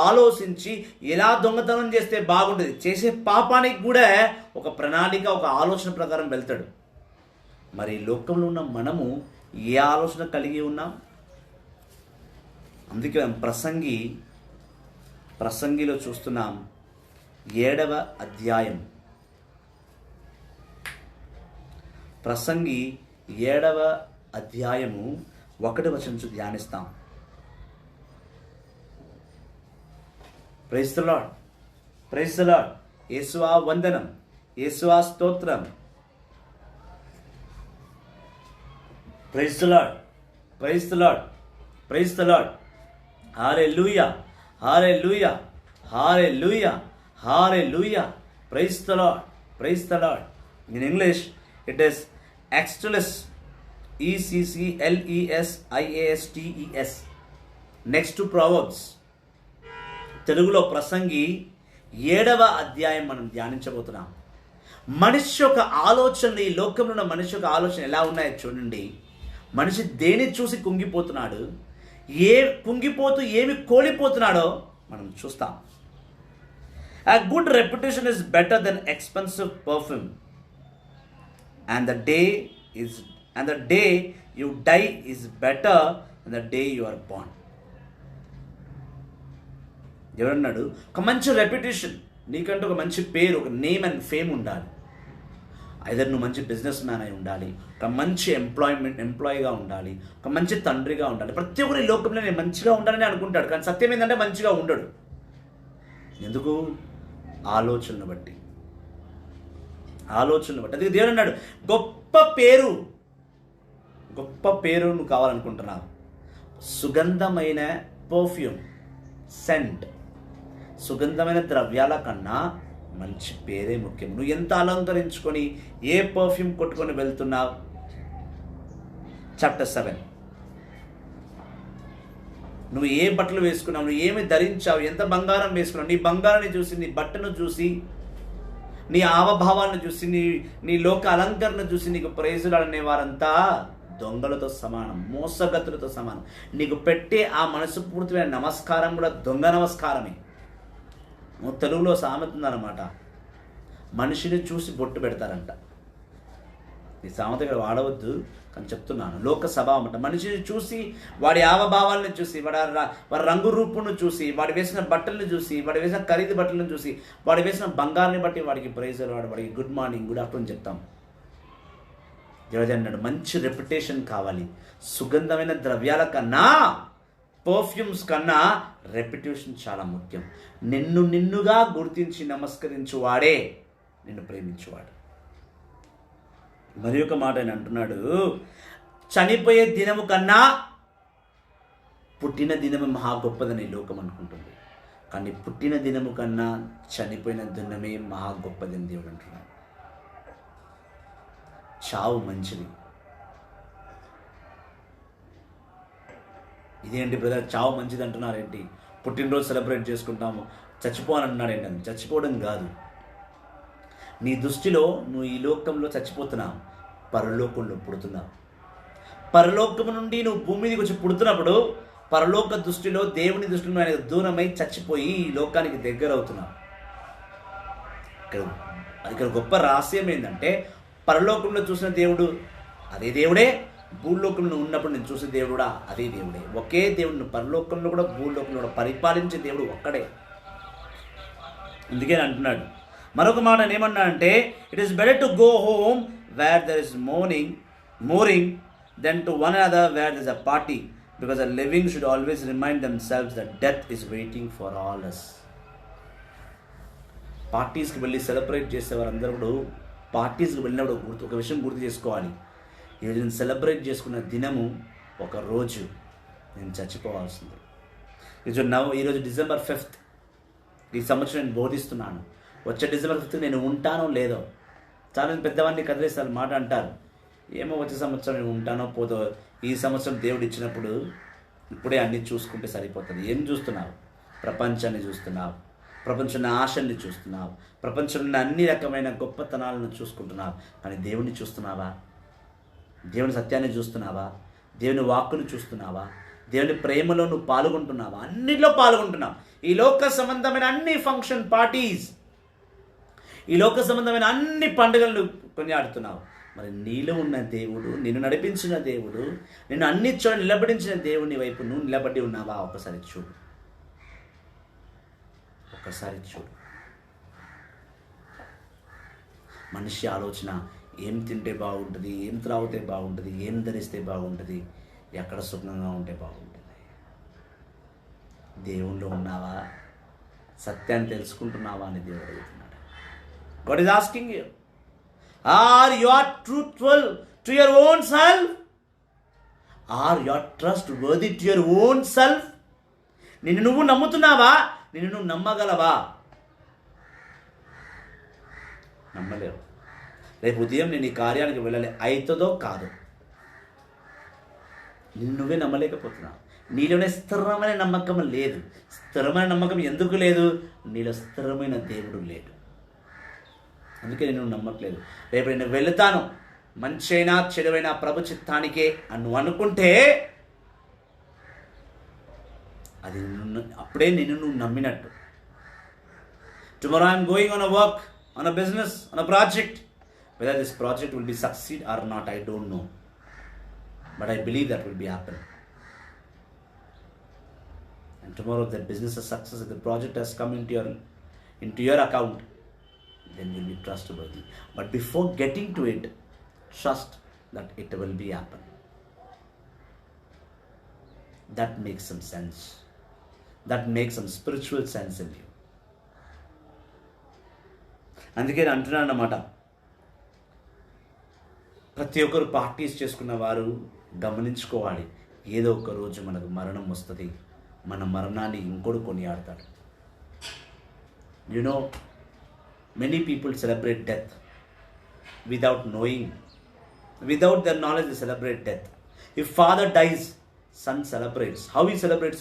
ఆలోచించి ఎలా దొంగతనం చేస్తే బాగుంటుంది, చేసే పాపానికి కూడా ఒక ప్రణాళిక, ఒక ఆలోచన ప్రకారం వెళ్తాడు. మరి లోకంలో ఉన్న మనము ఏ ఆలోచన కలిగి ఉన్నాం? అందుకే ప్రసంగిలో చూస్తున్నాం 7వ అధ్యాయం. ప్రసంగి 7వ అధ్యాయము 1వ వచనం ధ్యానిస్తాం. Praise the lord, praise the Lord. యేసువా వందనం, యేసువా స్తోత్రం. Praise the lord, praise the lord, praise the Lord. Hallelujah, hallelujah, hallelujah, hallelujah. Praise the lord, praise the Lord. In English it is Exodus, ECCLESIASTES. Next to Proverbs. తెలుగులో ప్రసంగి 7వ అధ్యాయం మనం ధ్యానించబోతున్నాం. మనిషి యొక్క ఆలోచనలు, ఈ లోకంలో ఉన్న మనిషి యొక్క ఆలోచన ఎలా ఉన్నాయో చూడండి. మనిషి దేని చూసి కుంగిపోతున్నాడు, కుంగిపోతూ ఏమి కోల్పోతున్నాడో మనం చూస్తాం. A good reputation is better than expensive perfume, and the day you die is better than the day you are born. ఎవరన్నాడు? ఒక మంచి రెప్యుటేషన్, నీకంటూ ఒక మంచి పేరు, ఒక నేమ్ అండ్ ఫేమ్ ఉండాలి. ఐదర్ నువ్వు మంచి బిజినెస్ మ్యాన్ అయి ఉండాలి, ఒక మంచి ఎంప్లాయీగా ఉండాలి, ఒక మంచి తండ్రిగా ఉండాలి. ప్రతి ఒక్కరి లోకంలో నేను మంచిగా ఉండాలని అనుకుంటాడు, కానీ సత్యం ఏంటంటే మంచిగా ఉండడు. ఎందుకు? ఆలోచనను బట్టి. అందుకే దేవుడు అన్నాడు, గొప్ప పేరు నువ్వు కావాలనుకుంటున్నావు, సుగంధమైన పర్ఫ్యూమ్, సెంట్, సుగంధమైన ద్రవ్యాల కన్నా మంచి పేరే ముఖ్యం. నువ్వు ఎంత అలంకరించుకొని ఏ పర్ఫ్యూమ్ కొట్టుకొని వెళ్తున్నావు? చాప్టర్ 7. నువ్వు ఏ బట్టలు వేసుకున్నావు, నువ్వు ఏమి ధరించావు, ఎంత బంగారం వేసుకున్నావు, నీ బంగారాన్ని చూసి, నీ బట్టను చూసి, నీ హావభావాలను చూసి, నీ లోక అలంకరణ చూసి నీకు ప్రైజులు అనే వారంతా దొంగలతో సమానం, మోసగతులతో సమానం. నీకు పెట్టే ఆ మనసు పూర్తిమైన నమస్కారం కూడా దొంగ నమస్కారమే. తెలుగులో సామెత ఉందన్నమాట, మనిషిని చూసి బొట్టు పెడతారంట. ఈ సామెత ఇక్కడ వాడవద్దు కానీ చెప్తున్నాను. లోక స్వభావం అంట, మనిషిని చూసి, వాడి హావభావాలను చూసి, వాడి రంగు రూపును చూసి, వాడు వేసిన బట్టలను చూసి, వాడు వేసిన ఖరీదు బట్టలను చూసి, వాడు వేసిన బంగారాన్ని బట్టి వాడికి ప్రైజ్, వాడికి గుడ్ మార్నింగ్, గుడ్ ఆఫ్టర్నూన్ చెప్తాం. దేవుడు అన్నాడు, మంచి రెప్యుటేషన్ కావాలి. సుగంధమైన ద్రవ్యాల కన్నా, పర్ఫ్యూమ్స్ కన్నా రెప్యుటేషన్ చాలా ముఖ్యం. నిన్నుగా గుర్తించి నమస్కరించు వాడే నిన్ను ప్రేమించువాడు. మరి ఒక మాట ఆయన అంటున్నాడు, చనిపోయే దినము కన్నా పుట్టిన దినము మహా గొప్పదని లోకం అనుకుంటుంది, కానీ పుట్టిన దినము కన్నా చనిపోయిన దినమే మహా గొప్పదని దేవుడు అంటున్నాడు. చావు మంచిది. ఇదేంటి బ్రదర్, చావు మంచిది అంటున్నారేంటి? పుట్టినరోజు సెలబ్రేట్ చేసుకుంటాము, చచ్చిపోవాలన్నాడు ఏంటని? చచ్చిపోవడం కాదు. నీ దృష్టిలో నువ్వు ఈ లోకంలో చచ్చిపోతున్నావు, పరలోకంలో పుడుతున్నావు. పరలోకము నుండి నువ్వు భూమి మీదకి వచ్చి పుడుతున్నప్పుడు పరలోక దృష్టిలో, దేవుని దృష్టిలో ఆయన దూరమై చచ్చిపోయి ఈ లోకానికి దగ్గర అవుతున్నావు. ఇక్కడ గొప్ప రహస్యం ఏంటంటే, పరలోకంలో చూసిన దేవుడు అదే దేవుడే, భూలోకంలో ఉన్నప్పుడు నేను చూసే దేవుడు కూడా అదే దేవుడే. ఒకే దేవుడు, పరలోకంలో కూడా భూలోకంలో కూడా పరిపాలించే దేవుడు ఒక్కడే. అందుకే అంటున్నాడు. మరొక మాట ఏమన్నాడంటే, it is better to go home where there is mourning than to one another where there is a party, because the living should always remind themselves that death is waiting for all us. పార్టీస్కి వెళ్ళి సెలబ్రేట్ చేసేవారందరూ కూడా పార్టీస్కి వెళ్ళినప్పుడు ఒక విషయం గుర్తు చేసుకోవాలి. ఈరోజు నేను సెలబ్రేట్ చేసుకున్న దినము ఒక రోజు నేను చచ్చిపోవాల్సింది. ఈరోజు December 5th, ఈ సంవత్సరం నేను బోధిస్తున్నాను. వచ్చే December 5th నేను ఉంటానో లేదో. చాలా పెద్దవాడిని కదిలేస్తారు మాట అంటారు, ఏమో వచ్చే సంవత్సరం నేను ఉంటానో పోదో. ఈ సంవత్సరం దేవుడు ఇచ్చినప్పుడు ఇప్పుడే అన్నీ చూసుకుంటే సరిపోతుంది. ఏం చూస్తున్నావు? ప్రపంచాన్ని చూస్తున్నావు, ప్రపంచంలో ఆశల్ని చూస్తున్నావు, ప్రపంచంలో అన్ని రకమైన గొప్పతనాలను చూసుకుంటున్నావు, కానీ దేవుణ్ణి చూస్తున్నావా? దేవుని సత్యాన్ని చూస్తున్నావా? దేవుని వాక్కును చూస్తున్నావా? దేవుని ప్రేమలో నువ్వు పాల్గొంటున్నావా? అన్నిట్లో పాల్గొంటున్నావు. ఈ లోక సంబంధమైన అన్ని ఫంక్షన్ పార్టీస్, ఈ లోక సంబంధమైన అన్ని పండుగలను కొనియాడుతున్నావు. మరి నీలో ఉన్న దేవుడు, నిన్ను నడిపించిన దేవుడు, నిన్ను అన్ని చోట్ల నిలబడించిన దేవుని వైపు నువ్వు నిలబడి ఉన్నావా? ఒకసారి చూడు. మనిషి ఆలోచన ఏం తింటే బాగుంటుంది, ఏం త్రాగితే బాగుంటుంది, ఏం ధరిస్తే బాగుంటుంది, ఎక్కడ సుఖంగా ఉంటే బాగుంటుంది. దేవుణ్ణిలో ఉన్నావా? సత్యాన్ని తెలుసుకుంటున్నావా అని దేవుడు అడుగుతున్నాడు. God is asking you, are you truthful to your own self? Are you trustworthy to your own self? నిన్ను నువ్వు నమ్ముతున్నావా? నిన్ను నువ్వు నమ్మగలవా? నమ్మలేవు. రేపు ఉదయం నేను ఈ కార్యానికి వెళ్ళాలి, అవుతుందో కాదు. నిన్ను నువ్వే నమ్మలేకపోతున్నావు. నీలోనే స్థిరమైన నమ్మకం లేదు. స్థిరమైన నమ్మకం ఎందుకు లేదు? నీలో స్థిరమైన దేవుడు లేడు. అందుకే నేను నమ్మట్లేదు. రేపు నేను వెళుతాను, మంచి అయినా చెడువైనా ప్రభు చిత్తానికే అని నువ్వు అనుకుంటే అది అప్పుడే నిన్ను నువ్వు నమ్మినట్టు. Tomorrow I'm going on a work, on a business, on a project. Whether this project will be succeed or not, I don't know. But I believe that will be happen. And tomorrow, if the business is success, if the project has come into your account, then you'll be trustworthy. But before getting to it, trust that it will be happen. That makes some sense. That makes some spiritual sense in you. అందుకే నేను అంటున్నాను అన్నమాట, ప్రతి ఒక్కరు ప్రాక్టీస్ చేసుకున్న వారు గమనించుకోవాలి, ఏదో ఒక రోజు మనకు మరణం వస్తుంది, మన మరణాన్ని ఇంకోడు కొనియాడతాడు. Many people celebrate death without knowing. Without their knowledge, they celebrate death. If father dies, son celebrates. How he celebrates,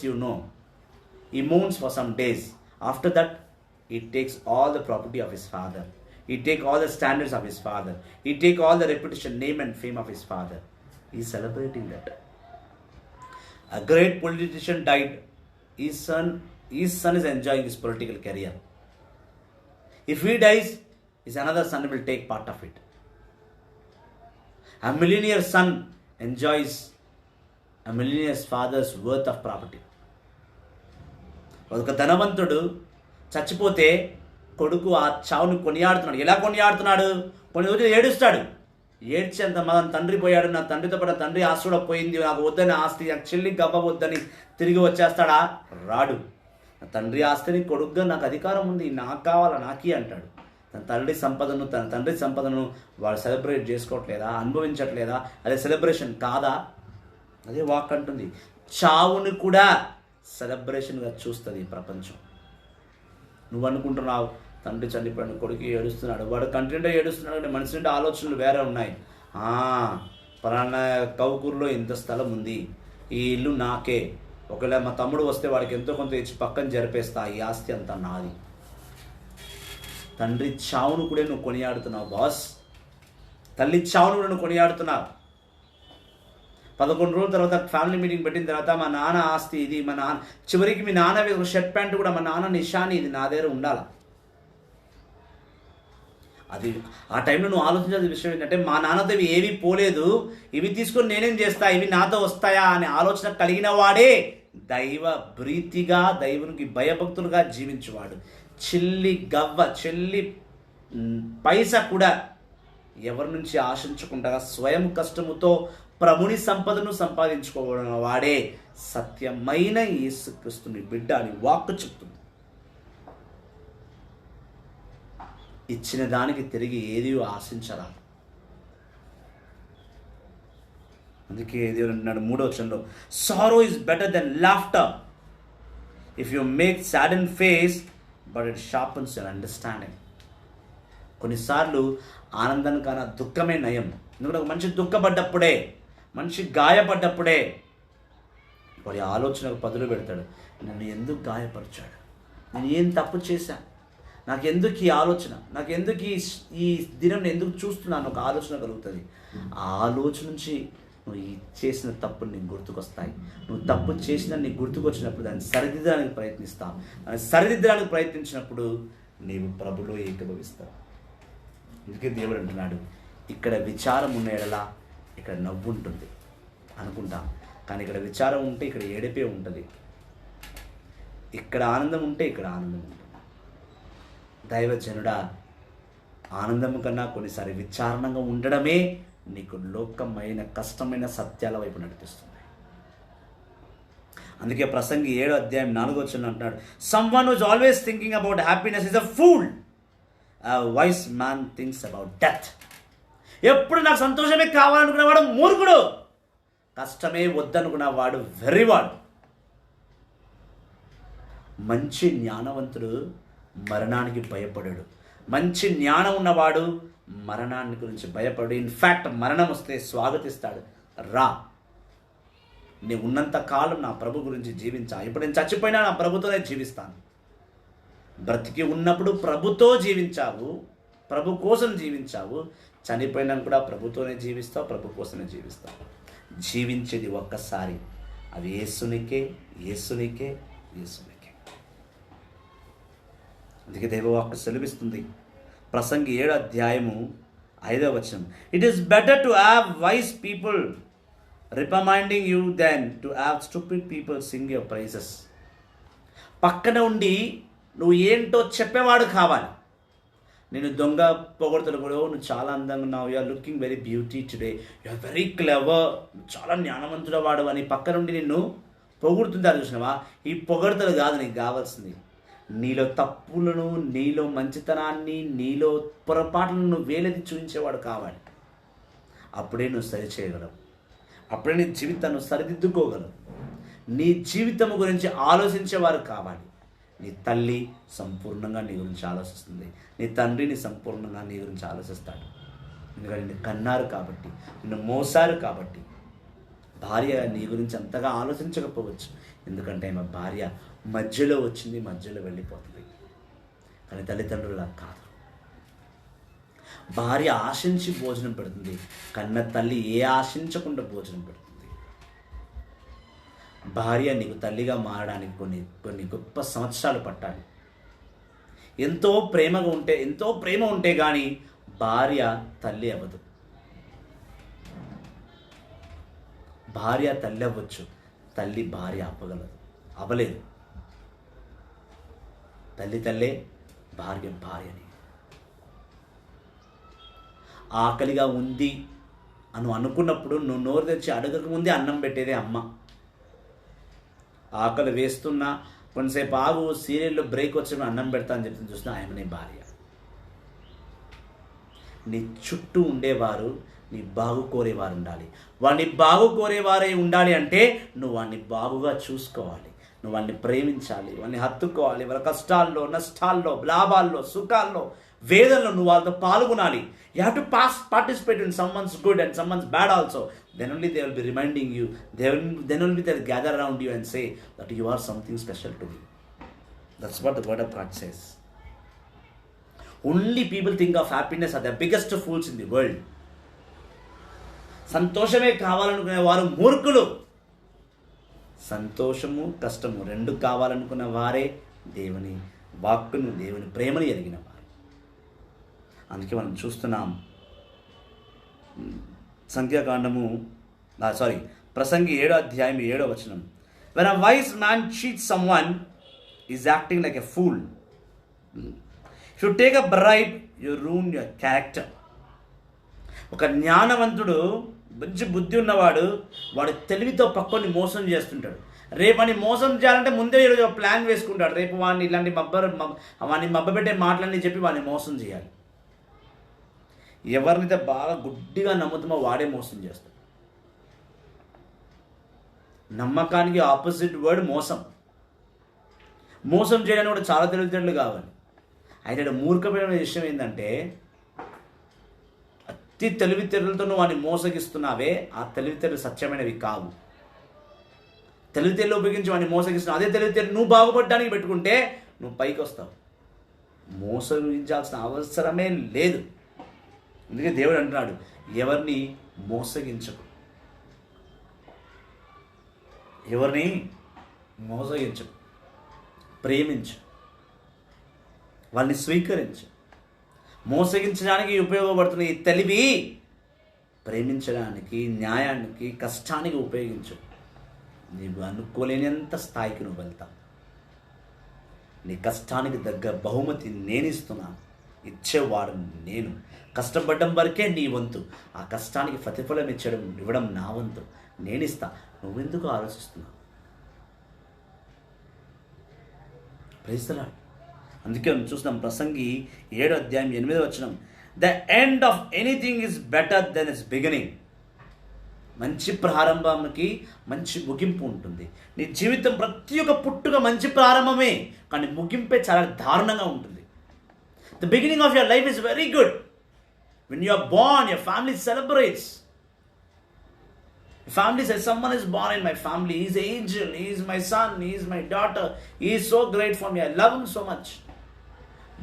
he mourns for some days. After that, he takes all the property of his father. He take all the standards of his father. He take all the reputation, name and fame of his father. He is celebrating that. A great politician died. His son is enjoying his political career. If he dies, his another son will take part of it. A millionaire son enjoys a millionaire's father's worth of property. ఒక ధనవంతుడు చచ్చిపోతే కొడుకు ఆ చావును కొనియాడుతున్నాడు. ఎలా కొనియాడుతున్నాడు? కొన్ని రోజులు ఏడుస్తాడు. ఏడ్చేంత మన తండ్రి పోయాడు, నా తండ్రితో పాటు తండ్రి ఆస్తి కూడా పోయింది, నాకు వద్దని ఆస్తి, నాకు చెల్లి గవ్వ వద్దని తిరిగి వచ్చేస్తాడా? రాడు. నా తండ్రి ఆస్తిని కొడుకుగా నాకు అధికారం ఉంది, నాకు కావాలా, నాకీ అంటాడు. తన తండ్రి సంపదను వాడు సెలబ్రేట్ చేసుకోవట్లేదా, అనుభవించట్లేదా? అదే సెలబ్రేషన్ కాదా? అదే వాక్ అంటుంది, చావుని కూడా సెలబ్రేషన్గా చూస్తుంది ఈ ప్రపంచం. నువ్వు అనుకుంటున్నావు తండ్రి చనిపోయిన కొడుకు ఏడుస్తున్నాడు, వాడు కంటిన్యూగా ఏడుస్తున్నాడు అంటే మనిషి నుండి ఆలోచనలు వేరే ఉన్నాయి. పలానా కౌకూరులో ఇంత స్థలం ఉంది, ఈ ఇల్లు నాకే, ఒకవేళ మా తమ్ముడు వస్తే వాడికి ఎంతో కొంత ఇచ్చి పక్కన జరిపేస్తా, ఈ ఆస్తి అంతా నాది. తండ్రి చావును కూడా నువ్వు కొనియాడుతున్నావు బాస్. తల్లి చావును కూడా నువ్వు కొనియాడుతున్నావు. 11 రోజుల తర్వాత ఫ్యామిలీ మీటింగ్ పెట్టిన తర్వాత మా నాన్న ఆస్తి ఇది, మా నాన్న చివరికి మీ నాన్న ఒక షర్ట్ ప్యాంట్ కూడా మా నాన్న నిషాని ఇది నా దగ్గర ఉండాలి. అది ఆ టైంలో నువ్వు ఆలోచించాల్సిన విషయం ఏంటంటే, మా నాన్నతో ఇవి ఏవి పోలేదు, ఇవి తీసుకొని నేనేం చేస్తా, ఇవి నాతో వస్తాయా అనే ఆలోచన కలిగిన వాడే దైవ ప్రీతిగా, దైవునికి భయభక్తులుగా జీవించేవాడు. చెల్లి పైసా కూడా ఎవరి నుంచి ఆశించకుండా స్వయం కష్టముతో ప్రభుని సంపదను సంపాదించుకోవడం వాడే సత్యమైన యేసుక్రీస్తుని బిడ్డ అని వాక్కు చెప్తుంది. ఇచ్చిన దానికి తిరిగి ఏది ఆశించరా. అందుకే దేవుడు అంటున్నాడు 3వ వచనంలో, sorrow is better than laughter if you make sadden face but it sharpens your understanding. కొన్నిసార్లు ఆనందం కన్నా దుఃఖమే నయం. ఎందుకంటే ఒక మనిషి దుఃఖపడ్డప్పుడే, మనిషి గాయపడ్డప్పుడే వాడి ఆలోచనకు పదులు పెడతాడు. నన్ను ఎందుకు గాయపరిచాడు, నేను ఏం తప్పు చేశా, నాకెందుకు ఈ ఆలోచన, నాకెందుకు ఈ దినం ఎందుకు చూస్తున్నాను ఒక ఆలోచన కలుగుతుంది. ఆ ఆలోచన నుంచి నువ్వు చేసిన తప్పులు నీకు గుర్తుకొస్తాయి. నువ్వు తప్పు చేసిన నీకు గుర్తుకొచ్చినప్పుడు దాన్ని సరిదిద్దడానికి ప్రయత్నిస్తావు. దాన్ని సరిదిద్దడానికి ప్రయత్నించినప్పుడు నీవు ప్రభులో ఏకీభవిస్తావు. అందుకే దేవుడు అంటున్నాడు, ఇక్కడ విచారం ఉన్న ఎడల ఇక్కడ నవ్వు ఉంటుంది అనుకుంటాం, కానీ ఇక్కడ విచారం ఉంటే ఇక్కడ ఏడిపే ఉంటుంది. ఇక్కడ ఆనందం ఉంటే ఇక్కడ ఆనందం ఉంటుంది. దైవజనుడా, ఆనందం కన్నా కొన్నిసారి విచారణంగా ఉండడమే నీకు లోకమైన కష్టమైన సత్యాల వైపు నడిపిస్తుంది. అందుకే ప్రసంగి 7వ అధ్యాయం 4వ వచనం అంటున్నాడు, someone who's always thinking about happiness is a fool, a wise man thinks about death. ఎప్పుడు నాకు సంతోషమే కావాలనుకునేవాడు మూర్ఖుడు, కష్టమే వద్దనుకున్నవాడు వెర్రివాడు. మంచి జ్ఞానవంతుడు మరణానికి భయపడాడు. మంచి జ్ఞానం ఉన్నవాడు మరణాన్ని గురించి భయపడు. ఇన్ఫ్యాక్ట్ మరణం వస్తే స్వాగతిస్తాడు. రా, నీ ఉన్నంత కాలం నా ప్రభు గురించి జీవించా. ఇప్పుడు నేను చచ్చిపోయినా నా ప్రభుతోనే జీవిస్తాను. బ్రతికి ఉన్నప్పుడు ప్రభుతో జీవించావు, ప్రభు కోసం జీవించావు. చనిపోయినా కూడా ప్రభుతోనే జీవిస్తావు, ప్రభు కోసమే జీవిస్తావు. జీవించేది ఒక్కసారి, అది యేసునికే, యేసునికే, యేసునికే. అందుకే దైవవాక్కు సెలవిస్తుంది, ప్రసంగి 7వ అధ్యాయము 5వ వచనం, it is better to have wise people recommending you than to have stupid people sing your praises. పక్కన ఉండి నువ్వు ఏంటో చెప్పేవాడు కావాలి. నేను దొంగ పొగడతలు కూడా, నువ్వు చాలా అందంగా ఉన్నావు, you are looking very beauty today, you are very clever, చాలా జ్ఞానవంతుడు వాడు అని పక్క నుండి నిన్ను పొగుడుతుంటారు చూసినావా? ఈ పొగడతలు కాదు నీకు కావాల్సింది. నీలో తప్పులను, నీలో మంచితనాన్ని, నీలో పొరపాట్లను నువ్వు వేలెత్తి చూపించేవాడు కావాలి. అప్పుడే నువ్వు సరిచేయగలవు, అప్పుడే నీ జీవితాన్ని సరిదిద్దుకోగలవు. నీ జీవితం గురించి ఆలోచించేవారు కావాలి. నీ తల్లి సంపూర్ణంగా నీ గురించి ఆలోచిస్తుంది, నీ తండ్రిని సంపూర్ణంగా నీ గురించి ఆలోచిస్తాడు. ఎందుకంటే నిన్ను కన్నారు కాబట్టి, నిన్ను మోసారు కాబట్టి. భార్య నీ గురించి అంతగా ఆలోచించకపోవచ్చు, ఎందుకంటే ఆమె భార్య మధ్యలో వచ్చింది, మధ్యలో వెళ్ళిపోతుంది. కానీ తల్లిదండ్రులా కాదు. భార్య ఆశించి భోజనం పెడుతుంది, కన్న తల్లి ఏ ఆశించకుండా భోజనం పెడుతుంది. భార్య నీకు తల్లిగా మారడానికి కొన్ని గొప్ప సంవత్సరాలు పట్టాలి. ఎంతో ప్రేమ ఉంటే కానీ భార్య తల్లి అవ్వదు. భార్య తల్లి అవ్వచ్చు, తల్లి భార్య అవ్వలేదు. తల్లే, భార్య భార్యని. ఆకలిగా ఉంది అని అనుకున్నప్పుడు నువ్వు నోరు తెచ్చి అడగక ముందే అన్నం పెట్టేదే అమ్మ. ఆకలి వేస్తున్నా కొంతసేపు ఆగు, సీరియల్లో బ్రేక్ వచ్చి అన్నం పెడతా అని చెప్తుంది చూస్తున్నా, ఆయననే భార్య. నీ చుట్టూ ఉండేవారు నీ బాగు కోరేవారు ఉండాలి. వాడిని బాగు కోరేవారే ఉండాలి అంటే నువ్వు వాడిని బాగుగా చూసుకోవాలి, నువ్వు వాడిని ప్రేమించాలి, వాడిని హత్తుకోవాలి. వాళ్ళ కష్టాల్లో, నష్టాల్లో, లాభాల్లో, సుఖాల్లో, వేదనలో నువ్వు వాళ్ళతో పాల్గొనాలి. You have to participate in someone's good and someone's bad also. Then only they will be reminding you. Then only they will gather around you and say that you are something special to me. That's what the word of God says. Only people think of happiness are the biggest fools in the world. సంతోషమే కావాలనుకునే వారు మూర్ఖులు. సంతోషము, కష్టము రెండు కావాలనుకున్న వారే దేవుని వాక్కును, దేవుని ప్రేమని ఎరిగిన వారు. అందుకే మనం చూస్తున్నాం ప్రసంగి 7వ అధ్యాయం 7వ వచనం. When a wise man cheats someone, he is acting like a fool. If you take a bribe, you ruin your character. ఒక జ్ఞానవంతుడు, మంచి బుద్ధి ఉన్నవాడు, వాడు తెలివితో పక్కని మోసం చేస్తుంటాడు. రేపు వాడిని మోసం చేయాలంటే ముందే ఈరోజు ప్లాన్ వేసుకుంటాడు. రేపు వాడిని ఇలాంటి వాడిని మబ్బబెట్టే మాటలన్నీ చెప్పి వాడిని మోసం చేయాలి. ఎవరినైతే బాగా గుడ్డిగా నమ్ముతామో వాడే మోసం చేస్తాడు. నమ్మకానికి ఆపోజిట్ వర్డ్ మోసం. మోసం చేయడానికి కూడా చాలా తెలివితేటలు కావాలి. అయితే మూర్ఖమైన విషయం ఏంటంటే, అతి తెలివితేటలతో నువ్వు వాడిని మోసగిస్తున్నావే, ఆ తెలివితేటలు సత్యమైనవి కావు. తెలివితేటలు ఉపయోగించి వాడిని మోసగిస్తున్నావు. అదే తెలివితేటలు నువ్వు బాగుపడడానికి పెట్టుకుంటే నువ్వు పైకి వస్తావు. మోసగించాల్సిన అవసరమే లేదు. అందుకే దేవుడు అంటున్నాడు, ఎవరిని మోసగించకు, ప్రేమించు, వాళ్ళని స్వీకరించు. మోసగించడానికి ఉపయోగపడుతున్న ఈ తెలివి ప్రేమించడానికి, న్యాయానికి, కష్టానికి ఉపయోగించు. నీవు అనుకోలేనంత స్థాయికి నువ్వు వెళ్తావు. నీ కష్టానికి తగ్గ బహుమతి నేను ఇస్తున్నాను, ఇచ్చేవాడు నేను. కష్టపడడం వరకే నీ వంతు, ఆ కష్టానికి ప్రతిఫలం ఇవ్వడం నా వంతు. నేను ఇస్తా, నువ్వెందుకు ఆలోచిస్తున్నావు? Praise the lord. అందుకే మనం చూస్తున్నాం ప్రసంగి 7వ అధ్యాయం 8వ వచనం. The end of anything is better than its beginning. మంచి ప్రారంభానికి మంచి ముగింపు ఉంటుంది. నీ జీవితం ప్రతి ఒక్క పుట్టుక మంచి ప్రారంభమే, కానీ ముగింపే చాలా దారుణంగా ఉంటుంది. The beginning of your life is very good. When you are born, your family celebrates. Your family says, someone is born in my family. He is an angel. He is my son. He is my daughter. He is so great for me. I love him so much.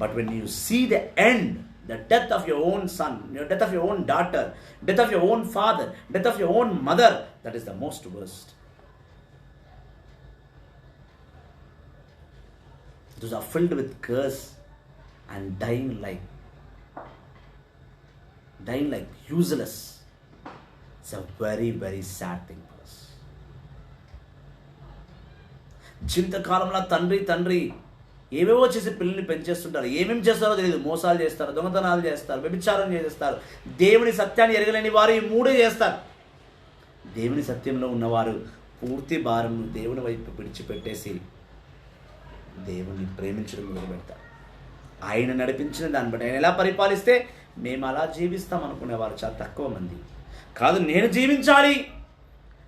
But when you see the end, the death of your own son, your death of your own daughter, death of your own father, death of your own mother, that is the most worst. Those are filled with curse and dying like useless. It's a very, very sad thing for us. జీవితకాలంలో తండ్రి ఏవేవో చేసి పిల్లల్ని పెంచేస్తుంటారు. ఏమేమి చేస్తారో తెలియదు. మోసాలు చేస్తారు, దొంగతనాలు చేస్తారు, వ్యభిచారం చేస్తారు. దేవుని సత్యాన్ని ఎరగలేని వారు ఈ మూడే చేస్తారు. దేవుని సత్యంలో ఉన్నవారు పూర్తి భారం దేవుని వైపు విడిచిపెట్టేసి దేవుని ప్రేమించడం మొదలు పెడతారు. ఆయన నడిపించిన దాన్ని బట్టి, ఆయన ఎలా పరిపాలిస్తే మేము అలా జీవిస్తాం అనుకునేవారు చాలా తక్కువ మంది. కాదు, నేను జీవించాలి,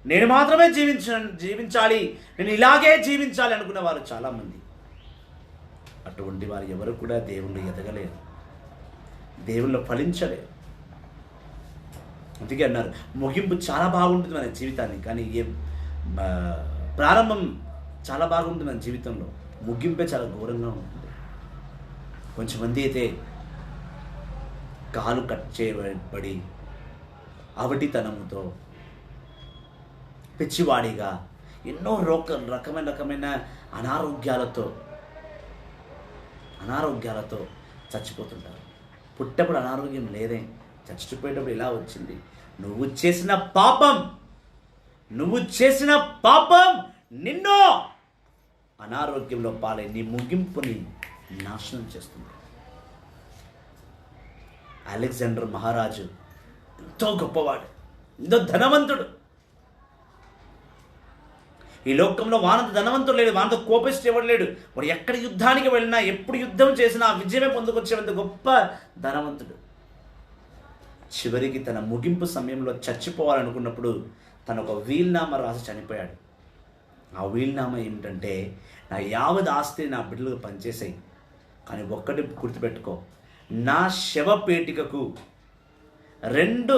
నేను మాత్రమే జీవించాలి, నేను ఇలాగే జీవించాలి అనుకునేవారు చాలామంది. అటువంటి వారు ఎవరు కూడా దేవుళ్ళు ఎదగలేరు, దేవుళ్ళు ఫలించలేరు. అందుకే అన్నారు, ముగింపు చాలా బాగుంటుంది మన జీవితాన్ని, కానీ ప్రారంభం చాలా బాగుంటుంది మన జీవితంలో, ముగింపే చాలా ఘోరంగా ఉంటుంది. కొంచెమంది అయితే కాలు కట్ చేయబడి అవటితనముతో పిచ్చివాడిగా ఎన్నో రకమైన అనారోగ్యాలతో చచ్చిపోతుంటారు. పుట్టప్పుడు అనారోగ్యం లేదే, చచ్చిపోయేటప్పుడు ఇలా వచ్చింది. నువ్వు చేసిన పాపం నిన్ను అనారోగ్యంలో పాలై నీ ముగింపుని నాశనం చేస్తుంది. అలెగ్జాండర్ మహారాజు ఎంతో గొప్పవాడు, ఎంతో ధనవంతుడు. ఈ లోకంలో వానంత ధనవంతుడు లేడు, వానంత కోపిష్టి ఎవడు లేడు. వాడు ఎక్కడ యుద్ధానికి వెళ్ళినా, ఎప్పుడు యుద్ధం చేసినా విజయమే పొందుకొచ్చేంత గొప్ప ధనవంతుడు. చివరికి తన ముగింపు సమయంలో చచ్చిపోవాలనుకున్నప్పుడు తను ఒక వీల్నామా రాసి చనిపోయాడు. ఆ వీల్నామా ఏమిటంటే, నా యావత్ ఆస్తిని నా బిడ్డలకు పనిచేసాయి, కానీ ఒక్కటి గుర్తుపెట్టుకో, నా శవపేటికకు రెండు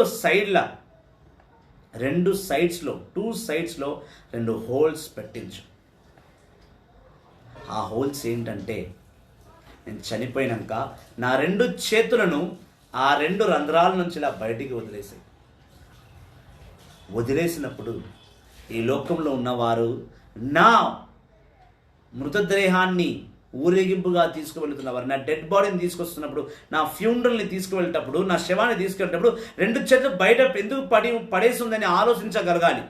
సైడ్స్లో 2 సైడ్స్లో 2 హోల్స్ పెట్టించు. ఆ హోల్స్ ఏంటంటే, నేను చనిపోయినాక నా 2 చేతులను ఆ 2 రంధ్రాల నుంచి ఇలా బయటికి వదిలేసినప్పుడు ఈ లోకంలో ఉన్నవారు నా మృతదేహాన్ని ఊరేగింపుగా తీసుకువెళ్తున్నవారు, నా డెడ్ బాడీని తీసుకొస్తున్నప్పుడు, నా ఫ్యూనరల్ని తీసుకువెళ్ళేటప్పుడు, నా శవాన్ని తీసుకెళ్ళేటప్పుడు 2 చేతులు బయట ఎందుకు పడేసి ఉందని ఆలోచించగలగాలి.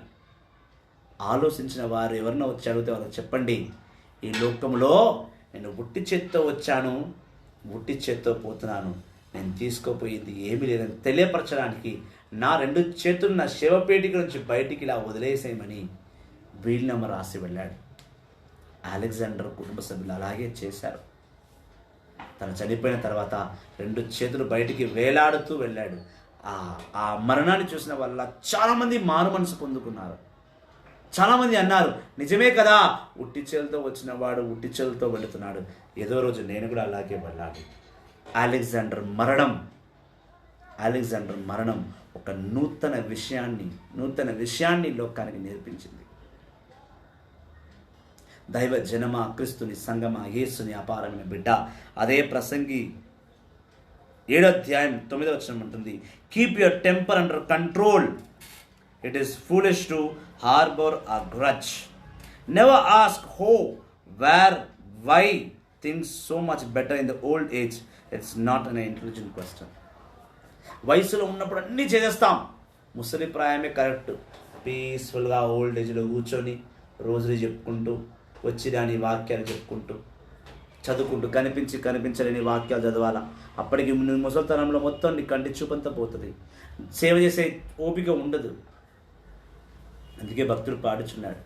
ఆలోచించిన వారు ఎవరన్నా వచ్చి అడిగితే వాళ్ళు చెప్పండి, ఈ లోకంలో నేను ఉట్టి చేత్తో వచ్చాను, ఉట్టి చేత్తో పోతున్నాను, నేను తీసుకోపోయింది ఏమీ లేదని తెలియపరచడానికి నా 2 చేతులు నా శవపేటిక నుంచి బయటికి ఇలా వదిలేసేయమని వీలునామా రాసి వెళ్ళాడు. అలెగ్జాండర్ కుటుంబ సభ్యులు అలాగే చేశారు. తను చనిపోయిన తర్వాత 2 చేతులు బయటికి వేలాడుతూ వెళ్ళాడు. ఆ మరణాన్ని చూసిన వల్ల చాలామంది మారు మనసు పొందుకున్నారు. చాలామంది అన్నారు, నిజమే కదా, ఉట్టి చేతులతో వచ్చిన వాడు ఉట్టి చేతులతో వెళుతున్నాడు, ఏదో రోజు నేను కూడా అలాగే వెళ్ళాలి. అలెగ్జాండర్ మరణం ఒక నూతన విషయాన్ని లోకానికి నేర్పించింది. దైవ జనమా, క్రీస్తుని సంగమా, యేసుని అపారమైన బిడ్డ. అదే ప్రసంగి 7వ అధ్యాయం 9వ వచనం ఉంటుంది, keep your temper under control, it is foolish to harbour a grudge, never ask how, where, why things so much better in the old age, it's not an intelligent question. వయసులో ఉన్నప్పుడు అన్నీ చేసేస్తాం, ముసలి ప్రాయమే కరెక్ట్. పీస్ఫుల్గా ఓల్డ్ ఏజ్లో కూర్చొని రోజులు చెప్పుకుంటూ, వచ్చి రాని వాక్యాలు చెప్పుకుంటూ, చదువుకుంటూ, కనిపించలేని వాక్యాలు చదవాలా. అప్పటికి ముసలితనంలో మొత్తం నీ కంటి చూపంతా పోతుంది, సేవ చేసే ఓపిక ఉండదు. అందుకే భక్తుడు పాడుచున్నాడు,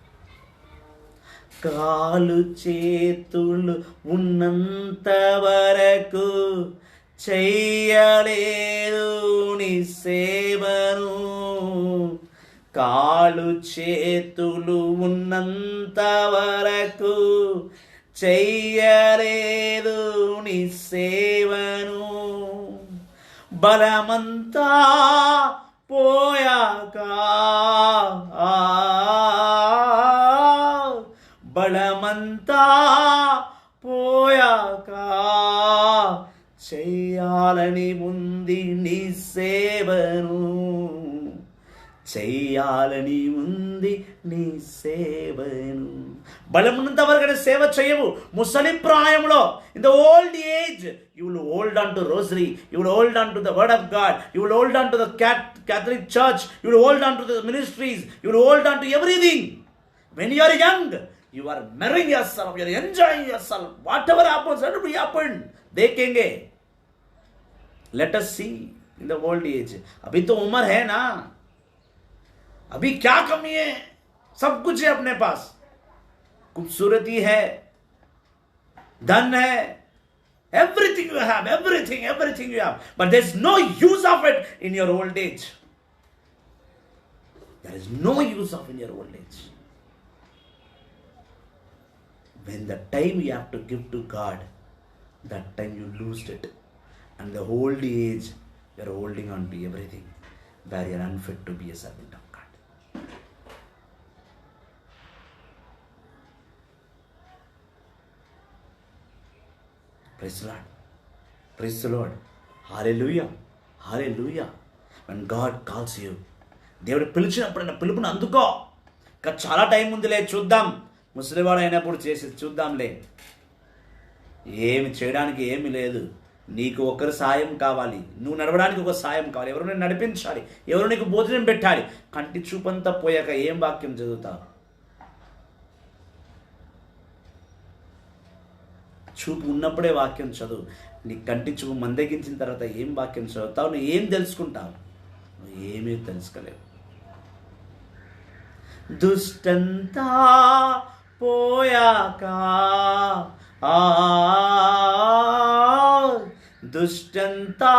కాలు చేతులు ఉన్నంత వరకు చెయ్యలేదు నీ సేవను, కాలు చేతులు ఉన్నంత వరకు చెయ్యలేదు నీ సేవను, బలమంతా పోయాక బలమంతా పోయాక చెయ్యాలని ఉంది నీ సేవను, చెయ్యాలని ఉంది నీ సేవను. బలమున్నంత వరకు సేవ చేయవు. ముసలి ప్రాయంలో, in the old age, you will hold on to rosary, you will hold on to the word of God, you will hold on to the Catholic church, you will hold on to the ministries, you will hold on to everything. When you are young, You are marrying yourself, you are enjoying yourself. Whatever happens, let it happen. देखेंगे. Let us see in the old age. अभी तो उम्र है ना, अभी क्या कमी है? सब कुछ है अपने पास, खूबसूरती है, धन है, everything you have, everything you have, but there's no use of it in your old age. There is no use of in your old age. When the time you have to give to God, that time you lose it. And the old age, you are holding on to everything, where you are unfit to be a servant of God. Praise the Lord. Praise the Lord. Hallelujah. Hallelujah. When God calls you, దేవుడు పిలిచినప్పుడు పిలుపుని అందుకో. ఇంకా చాలా టైం ఉందిలే, చూద్దాం, ముసలివాడు అయినప్పుడు చేసి చూద్దాంలే. ఏమి చేయడానికి ఏమి లేదు. నీకు ఒకరు సాయం కావాలి, నువ్వు నడవడానికి ఒక సాయం కావాలి, ఎవరు నేను నడిపించాలి, ఎవరు నీకు భోజనం పెట్టాలి. కంటి చూపంతా పోయాక ఏం వాక్యం చదువుతావు? చూపు ఉన్నప్పుడే వాక్యం చదువు. నీ కంటి చూపు మందగించిన తర్వాత ఏం వాక్యం చదువుతావు? నువ్వు ఏం తెలుసుకుంటావు? నువ్వు ఏమీ తెలుసుకోలేవు. దుష్టంతా పోయాక, దుష్టంతా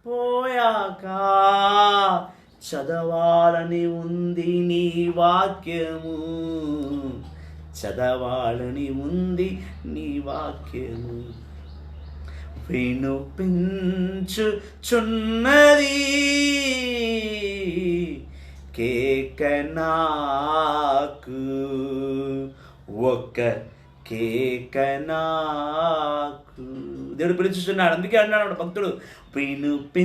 పోయాక చదవాలని ఉంది నీ వాక్యము, చదవాలని ఉంది నీ వాక్యము. వినుపించుచున్నది కేక నాకు, ఒక్క కేక నాకు. దేవుడు పిలుచుచున్నాడు. అందుకే అన్నాడు భక్తుడు, వినుపించుచున్నది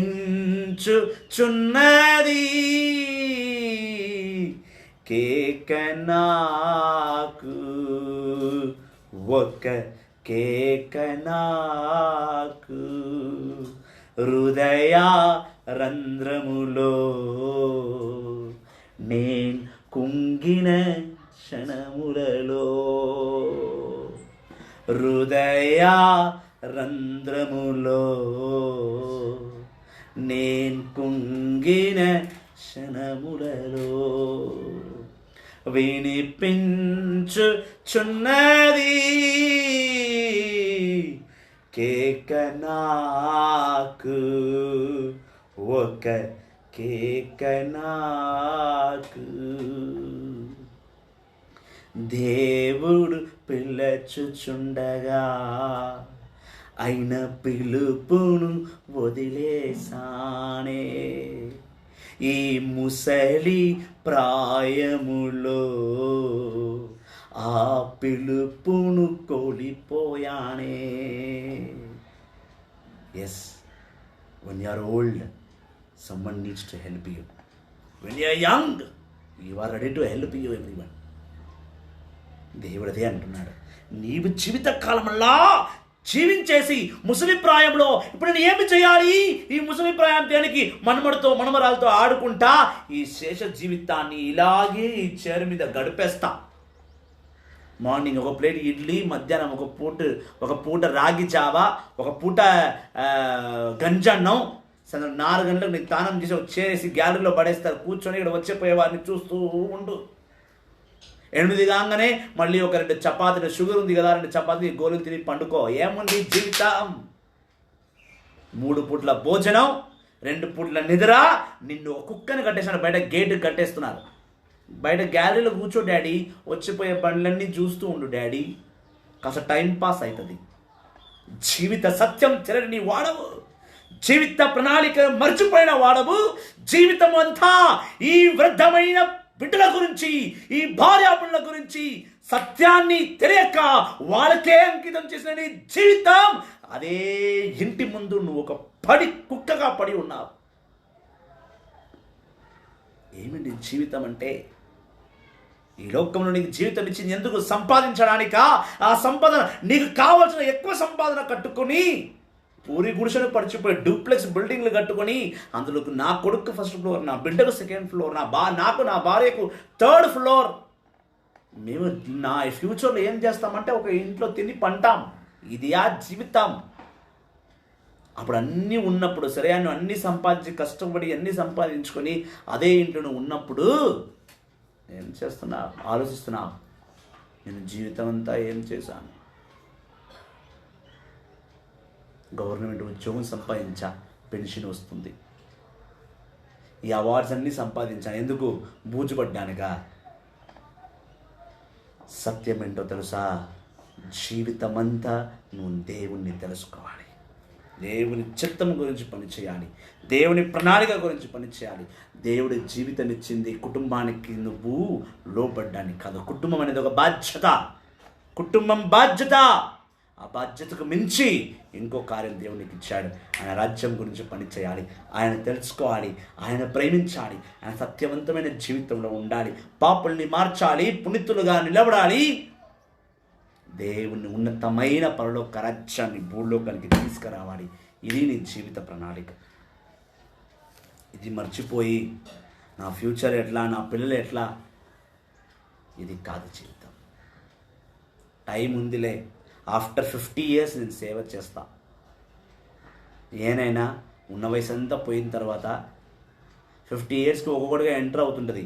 కేక నాకు, ఒక్క కేక నాకు. హృదయ రంధ్రములో నేను కుంగిన క్షణములలో, హృదయ రంధ్రములో నేను కుంగిన క్షణములలో వినిపించుచున్నది కేక నాకు, ఒక కేక నాకు. దేవుడు పిలచుచుండగా అయిన పిలుపును వదిలేసానే, ఈ ముసలి ప్రాయములో ఆ పిలుపును కోల్పోయానే. Yes, when you are old, someone needs to help you. When you are young, you are ready to help you everyone. దేవుడు అదే అంటున్నాడు, నీవు జీవిత కాలంలో జీవించేసి ముసలి ప్రాయంలో ఇప్పుడు నేను ఏమి చేయాలి? ఈ ముసలి ప్రాయం దేనికి? మనమడితో మనమరాలతో ఆడుకుంటా ఈ శేష జీవితాన్ని ఇలాగే ఈ చైర్ మీద గడిపేస్తా. మార్నింగ్ ఒక ప్లేట్ ఇడ్లీ, మధ్యాహ్నం ఒక పూట రాగి జావా, ఒక పూట గంజన్నం, 4 గంటలకు నీకు తానం చేసి వచ్చేసి గ్యాలరీలో పడేస్తారు. కూర్చొని ఇక్కడ వచ్చేపోయేవారిని చూస్తూ ఉండు. 8 కాగానే మళ్ళీ ఒక 2 చపాతీలు, షుగర్ ఉంది కదా 2 చపాతీ గోలు తిని పండుకో. ఏముంది జీవితం? 3 పూట్ల భోజనం, 2 పూట్ల నిద్ర. నిన్ను ఒక కుక్కని కట్టేసాను, బయట గేట్ కట్టేస్తున్నారు. బయట గ్యాలరీలో కూర్చో డాడీ, వచ్చిపోయే బండ్లన్నీ చూస్తూ ఉండు డాడీ, కాస్త టైం పాస్ అవుతుంది. జీవిత సత్యం చెరని వాడవు, జీవిత ప్రణాళిక మర్చిపోయిన వాడవు. జీవితం అంతా ఈ వృద్ధమైన బిడ్డల గురించి, ఈ భార్యాపుల గురించి సత్యాన్ని తెలియక వాళ్ళకే అంకితం చేసిన నీ జీవితం, అదే ఇంటి ముందు నువ్వు ఒక కుక్కగా పడి ఉన్నావు. ఏమిటి జీవితం అంటే? ఈ లోకంలో నీకు జీవితం ఇచ్చింది ఎందుకు? సంపాదించడానికా? ఆ సంపాదన, నీకు కావాల్సిన ఎక్కువ సంపాదన కట్టుకొని పూరి గుడిసెను పడిచిపోయి డూప్లెక్స్ బిల్డింగ్లు కట్టుకొని అందులోకి నా కొడుకు 1st ఫ్లోర్, నా బిడ్డకు 2nd ఫ్లోర్, నాకు నా భార్యకు 3rd ఫ్లోర్. మేము నా ఫ్యూచర్లో ఏం చేస్తామంటే ఒక ఇంట్లో తిని పంటాం. ఇది ఆ జీవితం. అప్పుడు అన్నీ ఉన్నప్పుడు సరే నువ్వు అన్నీ సంపాదించి కష్టపడి అన్నీ సంపాదించుకొని అదే ఇంట్లో నువ్వు ఉన్నప్పుడు ఏం చేస్తున్నావు? ఆలోచిస్తున్నావు, నేను జీవితం అంతా ఏం చేశాను? గవర్నమెంట్ ఉద్యోగం సంపాదించా, పెన్షన్ వస్తుంది. ఈ అవార్డ్స్ అన్నీ సంపాదించాను, ఎందుకు? బూజుపడ్డానుగా. సత్యం ఏంటో తెలుసా? జీవితం అంతా నువ్వు దేవుణ్ణి తెలుసుకోవాలి, దేవుని చిత్తం గురించి పనిచేయాలి, దేవుని ప్రణాళిక గురించి పనిచేయాలి. దేవుడి జీవితం ఇచ్చింది కుటుంబానికి నువ్వు లోబడ్డానికి కాదు. కుటుంబం అనేది ఒక బాధ్యత, కుటుంబం బాధ్యత. ఆ బాధ్యతకు మించి ఇంకో కార్యం దేవునికి ఇచ్చాడు. ఆయన రాజ్యం గురించి పనిచేయాలి, ఆయన తెలుసుకోవాలి, ఆయన ప్రేమించాలి, ఆయన సత్యవంతమైన జీవితంలో ఉండాలి, పాపుల్ని మార్చాలి, పునీతులుగా నిలబడాలి, దేవుని ఉన్నతమైన పరలోక రాజ్యాన్ని భూలోకానికి తీసుకురావాలి. ఇది నీ జీవిత ప్రణాళిక. ఇది మర్చిపోయి నా ఫ్యూచర్ ఎట్లా, నా పిల్లలు ఎట్లా, ఇది కాదు జీవితం. టైం ఉందిలే, ఆఫ్టర్ 50 years నేను సేవ చేస్తా. ఏనైనా ఉన్న వయసు అంతా పోయిన తర్వాత 50 yearsకి ఒక్కొక్కటిగా ఎంటర్ అవుతుంటుంది.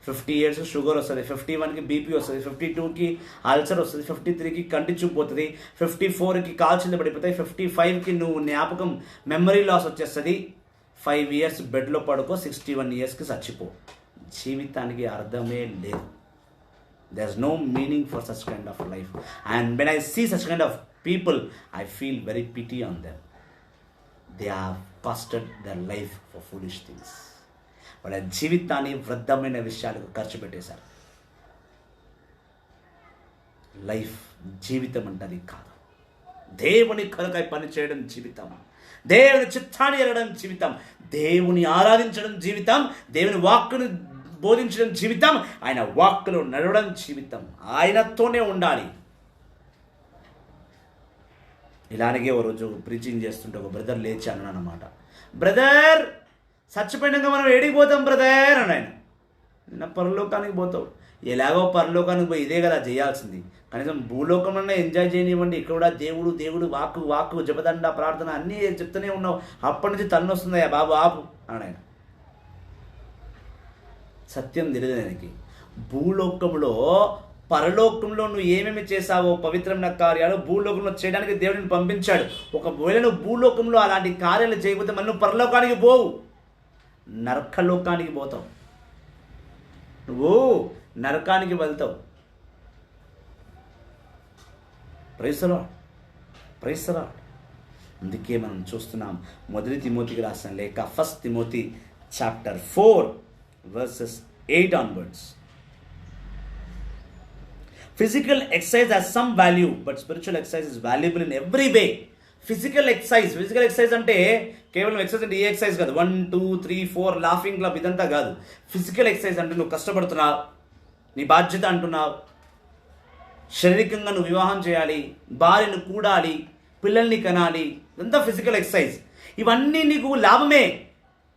50 years షుగర్ వస్తుంది, 51కి బీపీ వస్తుంది, 52కి అల్సర్ వస్తుంది, 53కి కంటి చూపు పోతుంది, 54కి కాల్చింద పడిపోతాయి, 55కి నువ్వు జ్ఞాపకం మెమరీ లాస్ వచ్చేస్తుంది, 5 years బెడ్లో పడుకో, 61 yearsకి చచ్చిపో. జీవితానికి అర్థమే లేదు. There's no meaning for such kind of life. And when I see such kind of people, I feel very pity on them. They have costed their life for foolish things. వాళ్ళ జీవితాన్ని వృద్ధమైన విషయాలకు ఖర్చు పెట్టేశారు. లైఫ్ జీవితం అంటే అది కాదు. దేవుని కొరకై పనిచేయడం జీవితం, దేవుని చిత్తాన్ని ఎరగడం జీవితం, దేవుని ఆరాధించడం జీవితం, దేవుని వాక్కును బోధించడం జీవితం, ఆయన వాక్కులో నడవడం జీవితం, ఆయనతోనే ఉండాలి. ఇలాగే ఓ రోజు ప్రీచింగ్ చేస్తుంటే ఒక బ్రదర్ లేచి అన్నాడు అన్నమాట, బ్రదర్ చచ్చిపోయినాక మనం ఏడికి పోతాం బ్రదర్ అని. ఆయన నిన్న పరలోకానికి పోతావు, ఎలాగో పరలోకానికి పోయి ఇదే కదా చేయాల్సింది, కనీసం భూలోకంలోనే ఎంజాయ్ చేయనివ్వండి. ఇక్కడ కూడా దేవుడు దేవుడు వాక్కు వాక్కు జపదండ ప్రార్థన అన్నీ చెప్తూనే ఉన్నావు, అప్పటి నుంచి తన్ను వస్తుందయ్యా బాబు ఆపు అన్నాడు ఆయన. సత్యం తెలియదు ఆయనకి. భూలోకంలో పరలోకంలో నువ్వు ఏమేమి చేసావో పవిత్రమైన కార్యాలు భూలోకంలో చేయడానికి దేవుడిని పంపించాడు. ఒకవేళ నువ్వు భూలోకంలో అలాంటి కార్యాలు చేయకపోతే మళ్ళీ నువ్వు పరలోకానికి పోవు, నరకలోకానికి పోతావు, నువ్వు నరకానికి వెళ్తావు. Praise the lord, praise the lord. అందుకే మనం చూస్తున్నాం 1 తిమోతికి రాసిన లేఖ 1 Timothy chapter 4 verses 8 onwards. Physical exercise has some value, but spiritual exercise is valuable in every way. Physical exercise అంటే కేవలం ఎక్సర్సైజ్ అంటే ఏ ఎక్సర్సైజ్ కాదు, 1 2 3 4 లాఫింగ్ క్లబ్ ఇదంతా కాదు. ఫిజికల్ ఎక్సర్సైజ్ అంటే నువ్వు కష్టపడుతున్నావు, నీ బాధ్యత అంటున్నావు, శారీరకంగా నువ్వు వివాహం చేయాలి, భార్యను కూడాలి, పిల్లల్ని కనాలి, ఇదంతా ఫిజికల్ ఎక్సర్సైజ్. ఇవన్నీ నీకు లాభమే,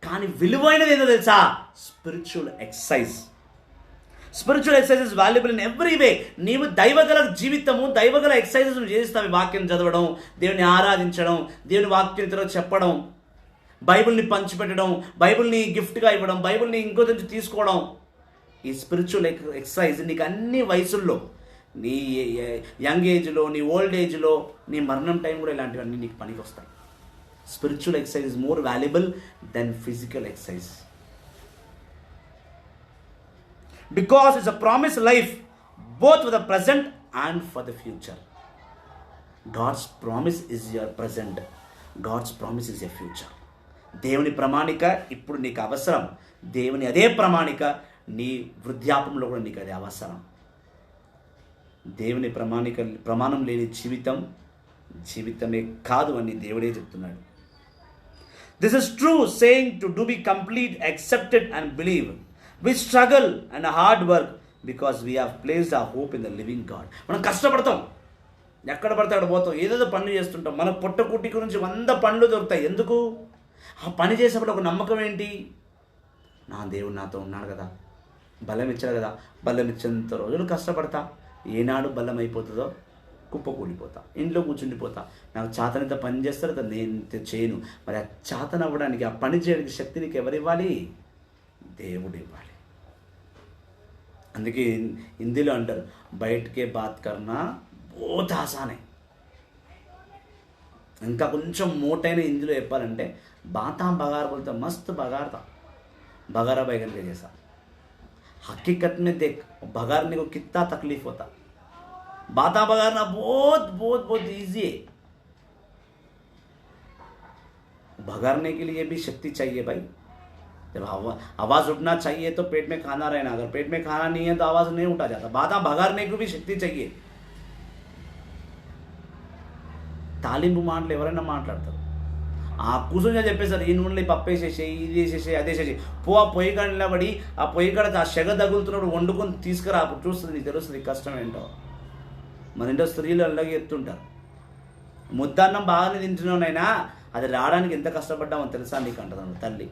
కానీ విలువైనది ఏంటో తెలుసా? Spiritual exercise. Spiritual exercise is valuable in every way. నీవు దైవగల జీవితము, దైవగల ఎక్సర్సైజెస్ నువ్వు చేస్తావు. వాక్యం చదవడం, దేవుని ఆరాధించడం, దేవుని వాక్యం ఇతరులకు చెప్పడం, బైబిల్ని పంచిపెట్టడం, బైబిల్ని గిఫ్ట్గా ఇవ్వడం, బైబిల్ని ఇంకో నుంచి తీసుకోవడం. ఈ స్పిరిచువల్ ఎక్సర్సైజ్ నీకు అన్ని వయసుల్లో, నీ యంగ్ ఏజ్లో, నీ ఓల్డ్ ఏజ్లో, నీ మరణం టైం కూడా ఇలాంటివన్నీ నీకు పనికి వస్తాయి. Spiritual exercise is more valuable than physical exercise, because it's a promised life both for the present and for the future. God's promise is your present, God's promise is your future. దేవుని ప్రమాణిక ఇప్పుడు నీకు అవసరం, దేవుని అదే ప్రమాణిక నీ వృద్ధాపంలో కూడా నీకు అదే అవసరం. దేవుని ప్రమాణం లేని జీవితమే కాదు అని దేవుడే చెప్తున్నాడు. This is true saying to do be complete, accepted and believe. We struggle and hard work because we have placed our hope in the living God. మనం కష్టపడతాం, ఎక్కడ పడితే అక్కడ పోతాం, ఏదేదో పనులు చేస్తుంటాం. మన పొట్టకుట్టి గురించి 100 పనులు దొరుకుతాయి. ఎందుకు? ఆ పని చేసేప్పుడు ఒక నమ్మకం ఏంటి? నా దేవుడు నాతో ఉన్నాడు కదా, బలం ఇచ్చాడు కదా, బలం ఇచ్చేంత రోజులు కష్టపడతా, ఏనాడు బలం అయిపోతుందో కుప్పకూలిపోతా, ఇంట్లో కూర్చుండిపోతా. నాకు చాతనంత పని చేస్తారు కదా, నేను చేయను. మరి ఆ చాతన అవ్వడానికి, ఆ పని చేయడానికి శక్తి నీకు ఎవరు ఇవ్వాలి? దేవుడు ఇవ్వాలి. అందుకే హిందీలో అంటారు, బయటకే బాత్ కర్నా బహుత్ ఆసానే. ఇంకా కొంచెం మోటైన హిందీలో చెప్పాలంటే, బాతా బగార్ బోల్తా, మస్త్ బగార్తా, बगारा बैगन के जैसा। हकीकत में देख, बगारने को कितना तकलीफ होता। बाता बगारना बहुत बहुत बहुत ईजी है। बगारने के लिए भी शक्ति चाहिए भाई। जब आवाज उठना चाहिए तो पेट में खाना रहना, अगर पेट में खाना नहीं है तो आवाज नहीं उठा जाता। बाता बगारने को भी शक्ति चाहिए। తాలింపు మాటలు ఎవరైనా మాట్లాడతారు. కూర్చొని చెప్పేసారు, ఈ నూనెలో పప్పు వేసేసేయి, ఇది వేసేసేయి, అదే వేసేసి ఆ పొయ్యి కాడ నిలబడి ఆ పొయ్యి కాడ ఆ సెగ తగులుతున్నప్పుడు వండుకొని తీసుకురా, అప్పుడు చూస్తుంది, నీకు తెలుస్తుంది కష్టం ఏంటో. మన ఇంట్లో స్త్రీలు అలాగే ఎత్తుంటారు. ముద్దన్నం బాగానే తింటున్నానైనా అది రావడానికి ఎంత కష్టపడ్డామో తెలుసా నీకు అంటున్నాను తల్లి.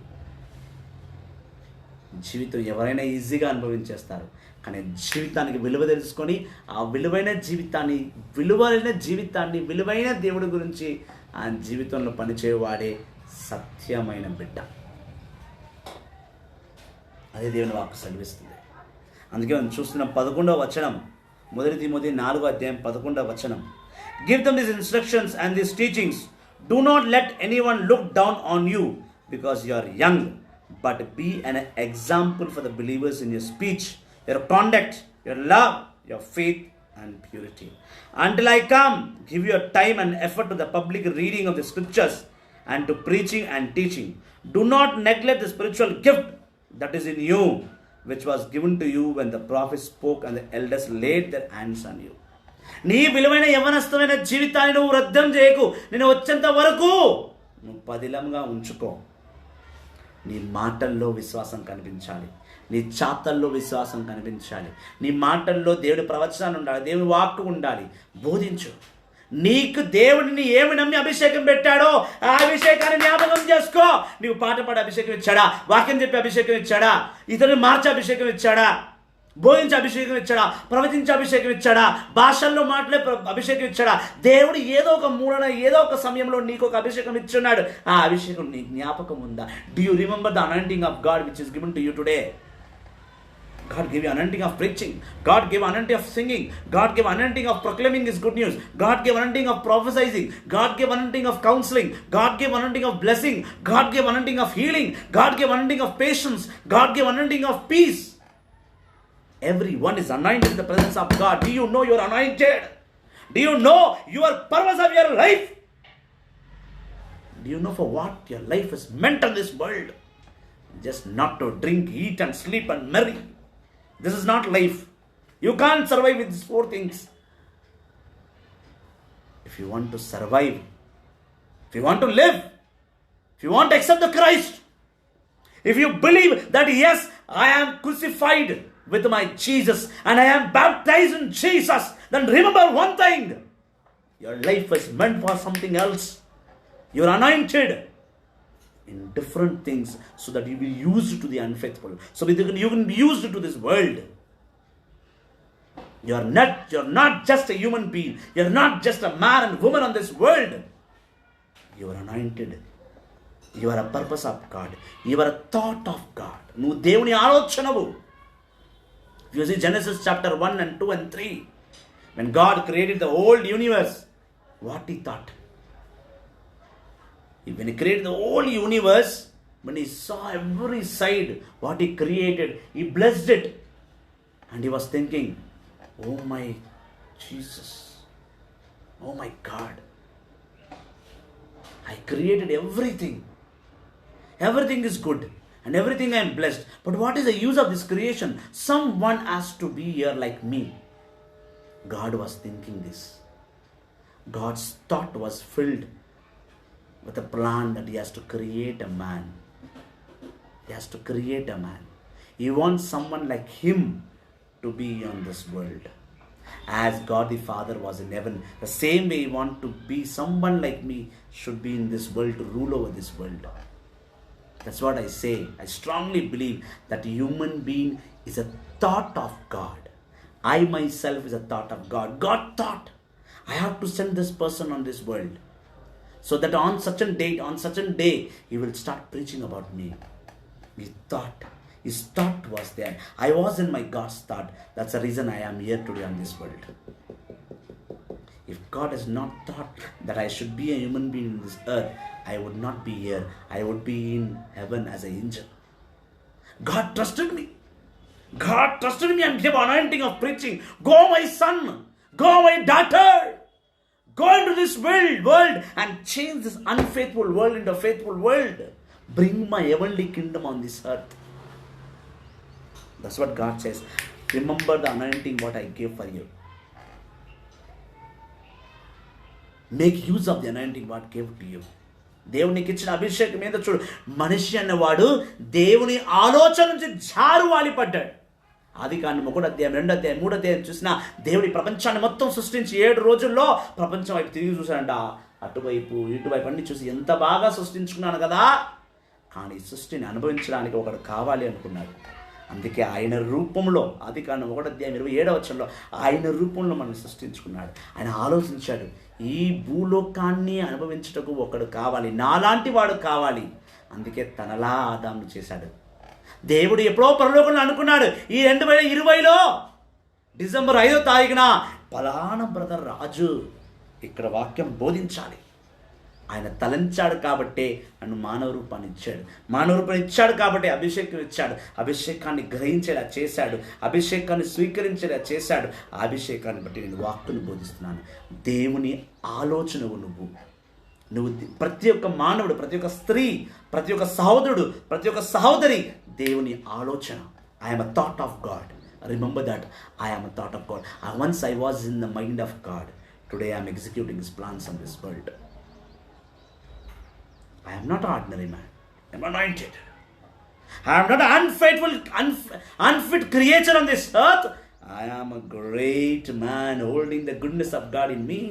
జీవితం ఎవరైనా ఈజీగా అనుభవించేస్తారు, కానీ జీవితానికి విలువ తెలుసుకొని ఆ విలువైన జీవితాన్ని విలువైన దేవుడి గురించి ఆ జీవితంలో పనిచేయవాడే సత్యమైన బిడ్డ. అదే దేవుని వాక్కు సెలవిస్తుంది. అందుకే మనం చూస్తున్న 11వ వచనం, 1 తిమోతి 4వ అధ్యాయం 11వ వచనం. Give them these instructions and these teachings. Do not let anyone look down on you because you are young, but be an example for the believers in your speech, your conduct, your love, your faith and purity. Until I come, give your time and effort to the public reading of the scriptures and to preaching and teaching. Do not neglect the spiritual gift that is in you, which was given to you when the prophets spoke and the elders laid their hands on you. నీ విలువైన యవనస్థమైన జీవితాన్ని నువ్వు వృద్ధం చేయకు. నేను వచ్చేంత వరకు నువ్వు పదిలంగా ఉంచుకో. నీ మాటల్లో విశ్వాసం కనిపించాలి, నీ చాతల్లో విశ్వాసం కనిపించాలి, నీ మాటల్లో దేవుడి ప్రవచనాలు ఉండాలి, దేవుని వాక్కు ఉండాలి. బోధించు. నీకు దేవుడిని ఏమి నమ్మి అభిషేకం పెట్టాడో ఆ అభిషేకాన్ని జ్ఞాపకం చేసుకో. నీవు పాట పాడే అభిషేకం ఇచ్చాడా? వాక్యం చెప్పి అభిషేకం ఇచ్చాడా? ఇతరుని మార్చే అభిషేకం ఇచ్చాడా? బోధించే అభిషేకం ఇచ్చాడా? ప్రవచించే అభిషేకం ఇచ్చాడా? భాషల్లో మాటలే అభిషేకం ఇచ్చాడా? దేవుడు ఏదో ఒక మూలన ఏదో ఒక సమయంలో నీకు ఒక అభిషేకం ఇచ్చున్నాడు. ఆ అభిషేకం నీ జ్ఞాపకం ఉందా? Do you remember the anointing of God which is given to you today? God gave you anointing of preaching. God gave anointing of singing. God gave anointing of proclaiming His good news. God gave anointing of prophesying. God gave anointing of counseling. God gave anointing of blessing. God gave anointing of healing. God gave anointing of patience. God gave anointing of peace. Everyone is anointed in the presence of God. Do you know you are anointed? Do you know your purpose of your life? Do you know for what your life is meant in this world? Just not to drink, eat and sleep and marry. This is not life. You can't survive with these 4 things. If you want to survive, if you want to live, if you want to accept the Christ, if you believe that yes, I am crucified with my Jesus and I am baptized in Jesus, then remember one thing. Your life is meant for something else. You are anointed in different things so that you will be used to the unfaithful, so that you can be used to this world. You're not just a human being. You're not just a man and woman on this world. You are anointed. You are a purpose of God. You are a thought of God. నువ్వు దేవుని ఆలోచనవు. You see Genesis chapter 1 and 2 and 3. When God created the whole universe, what He thought? When He created the whole universe, when He saw every side what He created, He blessed it. And He was thinking, oh my Jesus, oh my God, I created everything. Everything is good and everything I am blessed. But what is the use of this creation? Someone has to be here like me. God was thinking this. God's thought was filled with a plan that He has to create a man. He has to create a man. He wants someone like Him to be on this world. As God the Father was in heaven, the same way He wants to be someone like me should be in this world to rule over this world. That's what I say. I strongly believe that human being is a thought of God. I myself is a thought of God. God thought, I have to send this person on this world, so that on such a date, on such a day, he will start preaching about me. His thought was there. I was in my God's thought. That's the reason I am here today on this world. If God has not thought that I should be a human being in this earth, I would not be here. I would be in heaven as an angel. God trusted me. God trusted me and gave anointing of preaching. Go, my son. Go, my daughter. Go into this world and change this unfaithful world into a faithful world. Bring my heavenly kingdom on this earth. That's what God says. Remember the anointing what I gave for you. Make use of the anointing what gave to you. దేవునికి ఇచ్చిన అభిషేకం మీద చూడు. మనిషి అన్నవాడు దేవుని ఆలోచన నుంచి జారువాలి పడ్డాడు. ఆదికాండం 1 అధ్యాయం 2 అధ్యాయం 3 అధ్యాయం చూసినా దేవుడి ప్రపంచాన్ని మొత్తం సృష్టించి 7 రోజుల్లో ప్రపంచం వైపు తిరిగి చూశాడంట. అటువైపు ఇటువైపు అన్ని చూసి ఎంత బాగా సృష్టించుకున్నాను కదా, కానీ సృష్టిని అనుభవించడానికి ఒకడు కావాలి అనుకున్నాడు. అందుకే ఆయన రూపంలో, ఆదికాండం 1 అధ్యాయం 27వ వచనంలో ఆయన రూపంలో మనం సృష్టించుకున్నాడు. ఆయన ఆలోచించాడు, ఈ భూలోకాన్ని అనుభవించుటకు ఒకడు కావాలి, నాలాంటి వాడు కావాలి. అందుకే తనలా ఆదామును చేశాడు. దేవుడు ఎప్పుడో పరలోకంలో అనుకున్నాడు, ఈ 2020లో డిసెంబర్ 5వ తారీఖున పలానా బ్రదర్ రాజు ఇక్కడ వాక్యం బోధించాలి. ఆయన తలంచాడు కాబట్టే నన్ను మానవ రూపాన్ని ఇచ్చాడు. మానవ రూపాన్ని ఇచ్చాడు కాబట్టి అభిషేకం ఇచ్చాడు. అభిషేకాన్ని గ్రహించేలా చేశాడు. అభిషేకాన్ని స్వీకరించేలా చేశాడు. ఆ అభిషేకాన్ని బట్టి నేను వాక్కును బోధిస్తున్నాను. దేవుని ఆలోచనవు నువ్వు ప్రతి ఒక్క మానవుడు, ప్రతి ఒక్క స్త్రీ, ప్రతి ఒక్క సహోదరుడు, ప్రతి ఒక్క సహోదరి దేవుని ఆలోచన. I'm a thought of God. Remember that I'm a thought of God. Once I was in the mind of God. Today I'm executing his plans on this world. I am not an ordinary man. I am anointed. I am not an unfit creature on this earth. I am a great man holding the goodness of God in me.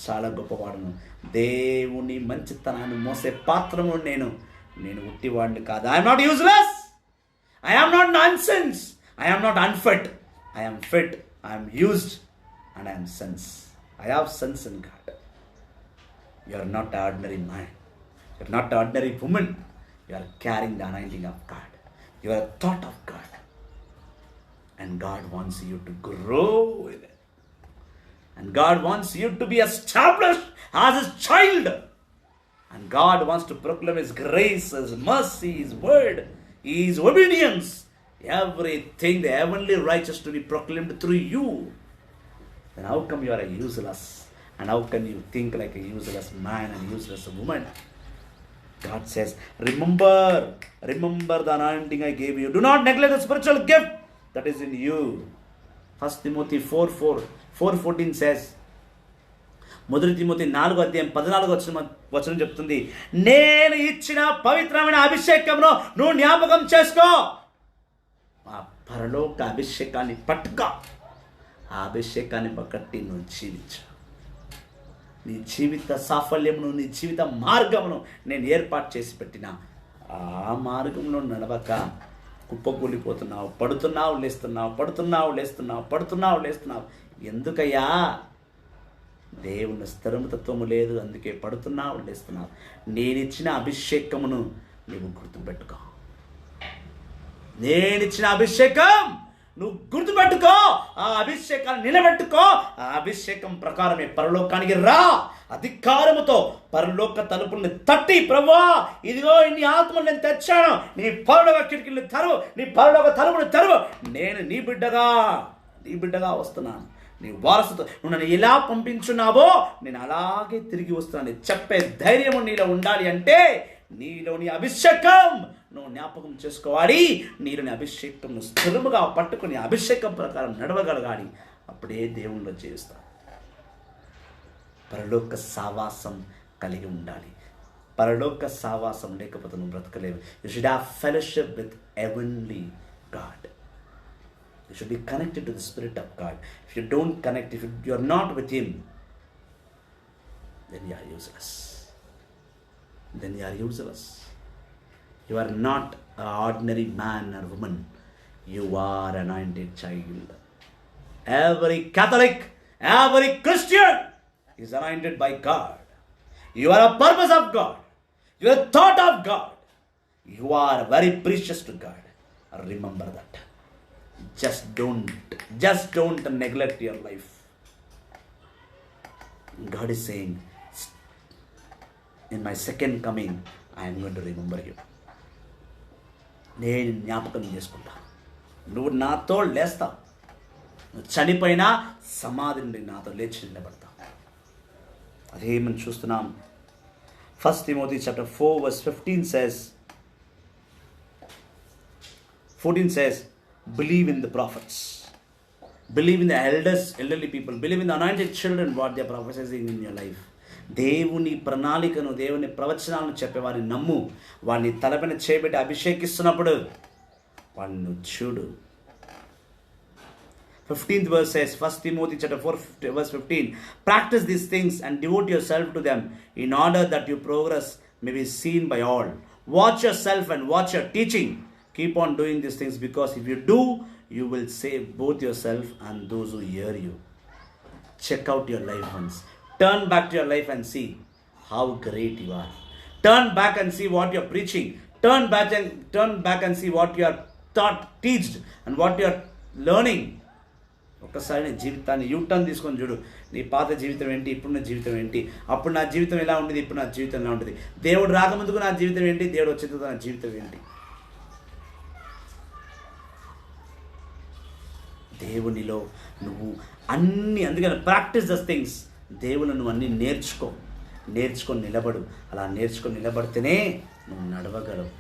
చాలా గొప్పవాడును. దేవుని మంచితనాన్ని మోసే పాత్రము నేను ఉట్టివాడిని కాదు. I am not useless. I am not nonsense. I am not unfit. I am fit. I am used. And I am sense. I have sense in God. You are not an ordinary man. You are not an ordinary woman. You are carrying the anointing of God. You are a thought of God. And God wants you to grow with it. And God wants you to be established as His child. And God wants to proclaim His grace, His mercy, His word, His obedience. Everything, the heavenly righteous to be proclaimed through you. Then how come you are a useless? And how can you think like a useless man and useless woman? God says, remember the anointing I gave you. Do not neglect the spiritual gift that is in you. 1 Timothy 4:14 says, 1 Timothy 4వ అధ్యాయం 14వ వచనం చెప్తుంది, నేను ఇచ్చిన పవిత్రమైన అభిషేకంను నువ్వు జ్ఞాపకం చేసుకో. ఆ పరలోక అభిషేకాన్ని పట్టుకో. ఆ అభిషేకాన్ని పక్కట్టి నువ్వు జీవించు. నీ జీవిత సాఫల్యమును, నీ జీవిత మార్గమును నేను ఏర్పాటు చేసి పెట్టిన ఆ మార్గంలో నడవక కుప్పకూలిపోతున్నావు, పడుతున్నావు లేస్తున్నావు. ఎందుకయ్యా? దేవుని స్థిరమతత్వము లేదు, అందుకే పడుతున్నావు లేస్తున్నావు. నేనిచ్చిన అభిషేకమును నువ్వు గుర్తుపెట్టుకో. నేనిచ్చిన అభిషేకం నువ్వు గుర్తుపెట్టుకో. ఆ అభిషేకాన్ని నిలబెట్టుకో. ఆ అభిషేకం ప్రకారమే పరలోకానికి రా. అధికారముతో పరలోక తలుపుల్ని తట్టి, ప్రభువా ఇదిగో ఇన్ని ఆత్మలు నేను తెచ్చాను, నీ పరలోక కిటికీని తెరువు, నీ పరలోక తలుపుని తెరువు. నేను నీ బిడ్డగా వస్తున్నాను. నీ వారసుతో నువ్వు నన్ను ఎలా పంపించున్నావో నేను అలాగే తిరిగి వస్తున్నాను చెప్పే ధైర్యము నీలో ఉండాలి. అంటే నీలోని అభిషేకం నువ్వు జ్ఞాపకం చేసుకోవాలి. నీలోని అభిషేకం నువ్వు స్థిరముగా పట్టుకుని అభిషేకం ప్రకారం నడవగలగాలి. అప్పుడే దేవుణ్ణిలో జీవిస్తావు. పరలోక సావాసం కలిగి ఉండాలి. పరలోక సావాసం లేకపోతే నువ్వు బ్రతకలేవు. You should have fellowship with heavenly God. You should be connected to the Spirit of God. If you don't connect, if you are not with Him, then you are useless. then you are useless. You are not an ordinary man or woman. You are an anointed child. Every Catholic, every Christian is anointed by God. You are a purpose of God. You are a thought of God. You are very precious to God. Remember that. Just don't neglect your life. God is saying, in my second coming, I am going to remember you. నేను జ్ఞాపకం చేసుకుంటా. నువ్వు నాతో లేస్తావు. నువ్వు చనిపోయినా సమాధి నుండి నాతో లేచి నిలబడతావు. అదే మనం చూస్తున్నాం. 1 Timothy chapter 4 verse 14 says, believe in the prophets. Believe in the elderly people. Believe in the anointed children, what they are prophesying in your life. దేవుని ప్రణాళికను, దేవుని ప్రవచనాలను చెప్పేవారిని నమ్ము. వాడిని తలపైన చేయబెట్టి అభిషేకిస్తున్నప్పుడు వాడిని చూడు. 15th verse says, 1 Timothy chapter 4 verse 15, practice these things and devote yourself to them in order that your progress may be seen by all. Watch yourself and watch your teaching. Keep on doing these things, because if you do, you will save both yourself and those who hear you. Check out your life once. Turn back to your life and see how great you are. Turn back and see what you are preaching. Turn back and see what you are teached and what you are learning. ఒక్కసారి నీ జీవితాన్ని యూటర్న్ తీసుకొని చూడు. నీ పాత జీవితం ఏంటి, ఇప్పుడున్న జీవితం ఏంటి, అప్పుడు నా జీవితం ఎలా ఉండేది, ఇప్పుడు నా జీవితం ఎలా ఉంటుంది, దేవుడు రాకముందుకు నా జీవితం ఏంటి, దేవుడు వచ్చే తర్వాత నా జీవితం ఏంటి. దేవునిలో నువ్వు అందుకని ప్రాక్టీస్ దస్ థింగ్స్. దేవుని నువ్వు అన్నీ నేర్చుకొని నిలబడు. అలా నేర్చుకొని నిలబడితేనే నువ్వు నడవగలవు,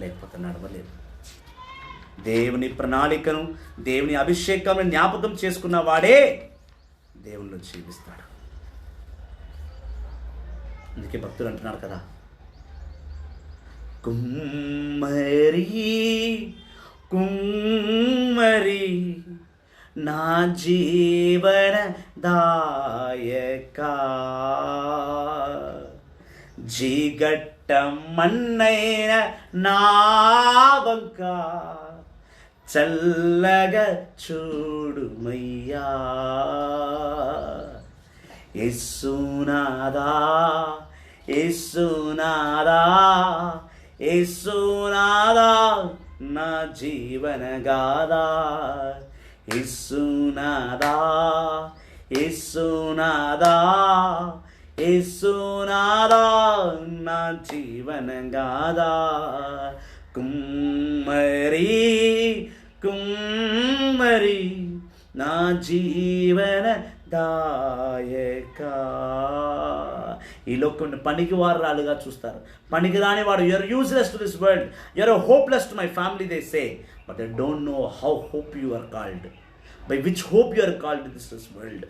లేకపోతే నడవలేవు. దేవుని ప్రణాళికను, దేవుని అభిషేకాన్ని జ్ఞాపకం చేసుకున్న వాడే దేవునిలో జీవిస్తాడు. అందుకే భక్తులు అంటున్నాడు కదా, కుమ్మరి నా జీవన దాయక, జీగట్టమన్నైన నా వంక చల్లగా చూడుమయ్యా. యేసునాదా యేసునాదా యేసునాదా నా జీవన గాదా. యేసునాదా యేసునాదా యేసునాదా నా జీవన గాదా. కుమ్మరి నా జీవన దాయక. ఈ లోకం పనికి వారాలుగా చూస్తారు. పనికి రాని వాడు, you're useless to this world, you're hopeless to my family, they say, but they don't know how hope you are called, by which hope you are called to this world.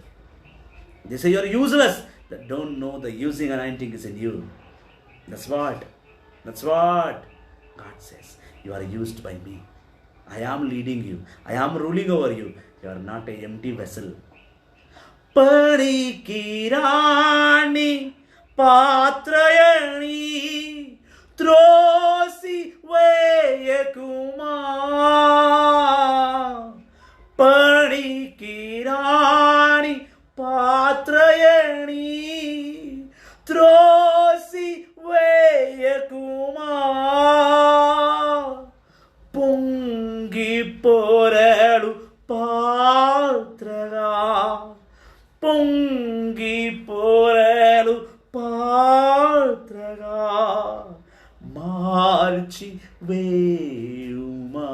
They say you are useless, they don't know the using anointing is in you. That's what God says. You are used by me. I am leading you. I am ruling over you. You are not an empty vessel. పనికిరాని పాత్రయని త్రోసి వేయకుమా. పనికిరాని పాత్రయని త్రోసి వేయకుమా. పొంగి పొరడు పాత్రగా, పొంగి పొరలు పాత్రగా మార్చి వేయుమా.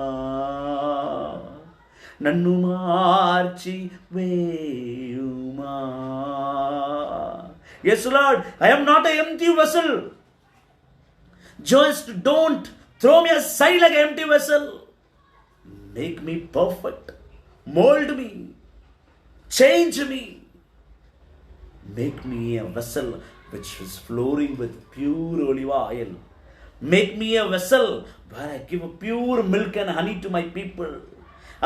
నన్ను మార్చి వేయుమా. Yes, Lord, I am not an empty vessel. Just don't throw me aside like an empty vessel. Make me perfect. Mold me. Change me. Make me a vessel which is flowing with pure olive oil. Make me a vessel where I give pure milk and honey to my people.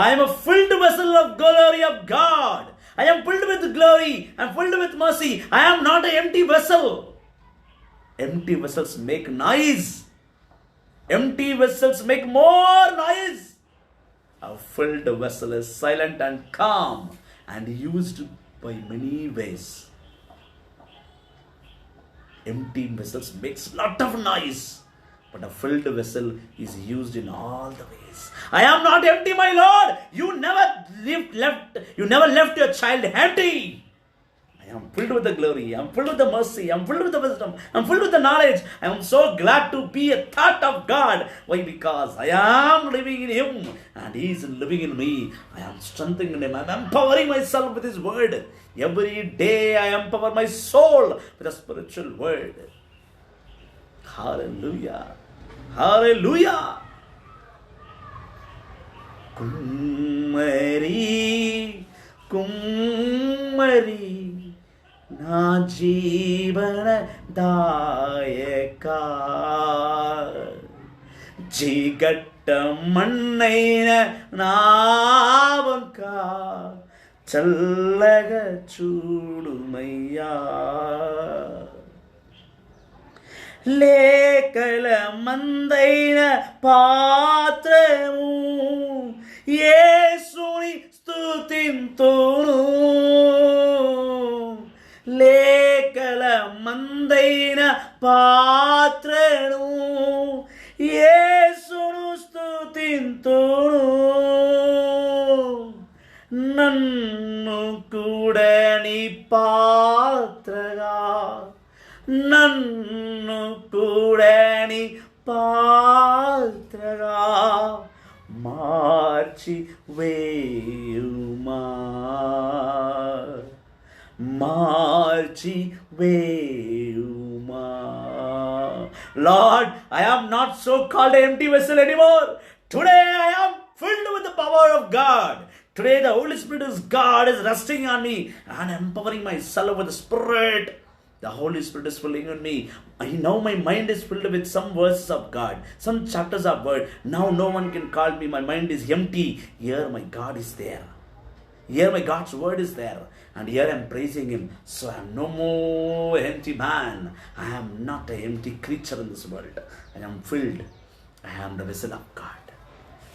I am a filled vessel of glory of God. I am filled with glory. I am filled with mercy. I am not an empty vessel. Empty vessels make noise. Empty vessels make more noise. A filled vessel is silent and calm and used by many ways. Empty vessels makes lot of noise, but a filled vessel is used in all the ways. I am not empty, my Lord. You never left your child empty. I am filled with the glory. I am filled with the mercy. I am filled with the wisdom. I am filled with the knowledge. I am so glad to be a thought of God. Why? Because I am living in Him and He is living in me. I am strengthening Him. I am empowering myself with His word. Every day I empower my soul with a spiritual word. Hallelujah. Hallelujah. Kummari, Kummari, నా జీవన దాయక జీగట్ట మన్నైన నావంక చల్లగా చూడుమయ్యా లేకల మందైన పాత్రము యేసుని స్తుతింతును లేకల మందైన పాత్రను యేసును స్తుతింతును నన్ను కూడని పాత్రగా నన్ను కూడని పాత్రగా మార్చి వేయుమా మార్చి వేయుమా. Lord, I am not so called an empty vessel anymore. Today I am filled with the power of God. Today the Holy Spirit is God is resting on me and empowering myself with the Spirit. The Holy Spirit is filling in me. Now my mind is filled with some verses of God, some chapters of word. Now no one can call me. My mind is empty. Here my God is there. Here my God's word is there. And here I am praising Him. So I am no more empty man. I am not an empty creature in this world. I am filled. I am the vessel of God.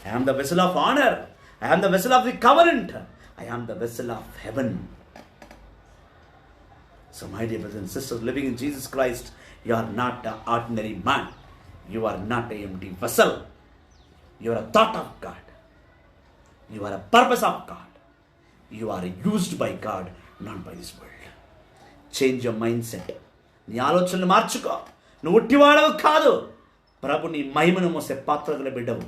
I am the vessel of honor. I am the vessel of the covenant. I am the vessel of heaven. So my dear brothers and sisters living in Jesus Christ, you are not an ordinary man. You are not an empty vessel. You are a thought of God. You are a purpose of God. You are used by God, not by this world. Change your mindset. నీ ఆలోచనలు మార్చుకో. నువ్వు ఉట్టివాడవు కాదు. ప్రభు నీ మహిమను మోసే పాత్రల బిడ్డవు.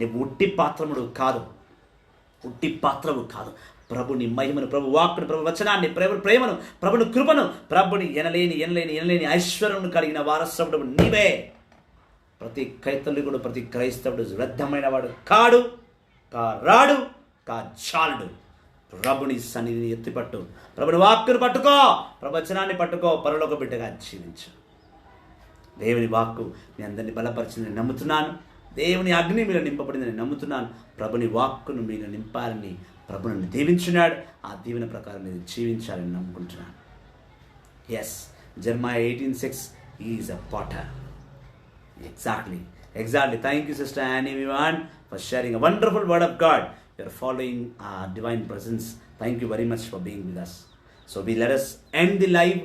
నువ్వు ఉట్టి పాత్రముడు కాదు. ఉట్టి పాత్రవు కాదు. ప్రభు నీ మహిమను, ప్రభు వాక్కును, ప్రభు వచనాన్ని, ప్రేమను, ప్రభుని కృపను, ప్రభుని ఎనలేని ఐశ్వర్యమును కలిగిన వారసుడు నీవే. ప్రతి క్రైస్తవుడు, ప్రతి క్రైస్తవుడు వ్యర్థమైన వాడు కాడు, రాడు, చాలుడు. ప్రభుని సన్నిధిని ఎత్తిపట్టు, ప్రభుని వాక్కును పట్టుకో, ప్రవచనాన్ని పట్టుకో, పరలోక బిడ్డగా జీవించు. దేవుని వాక్కు మీ అందరినీ బలపరిచిందని నమ్ముతున్నాను. దేవుని అగ్ని మీరు నింపబడిందని నమ్ముతున్నాను. ప్రభుని వాక్కును మీరు నింపాలని ప్రభుని దీవించున్నాడు. ఆ దీవెన ప్రకారం మీరు జీవించాలని నమ్ముకుంటున్నాను. Yes, Jeremiah 18:6 is a potter. Exactly. Thank you, Sister Annie Vivan, for sharing a wonderful word of God. You are following our divine presence. Thank you very much for being with us. So let us end the live.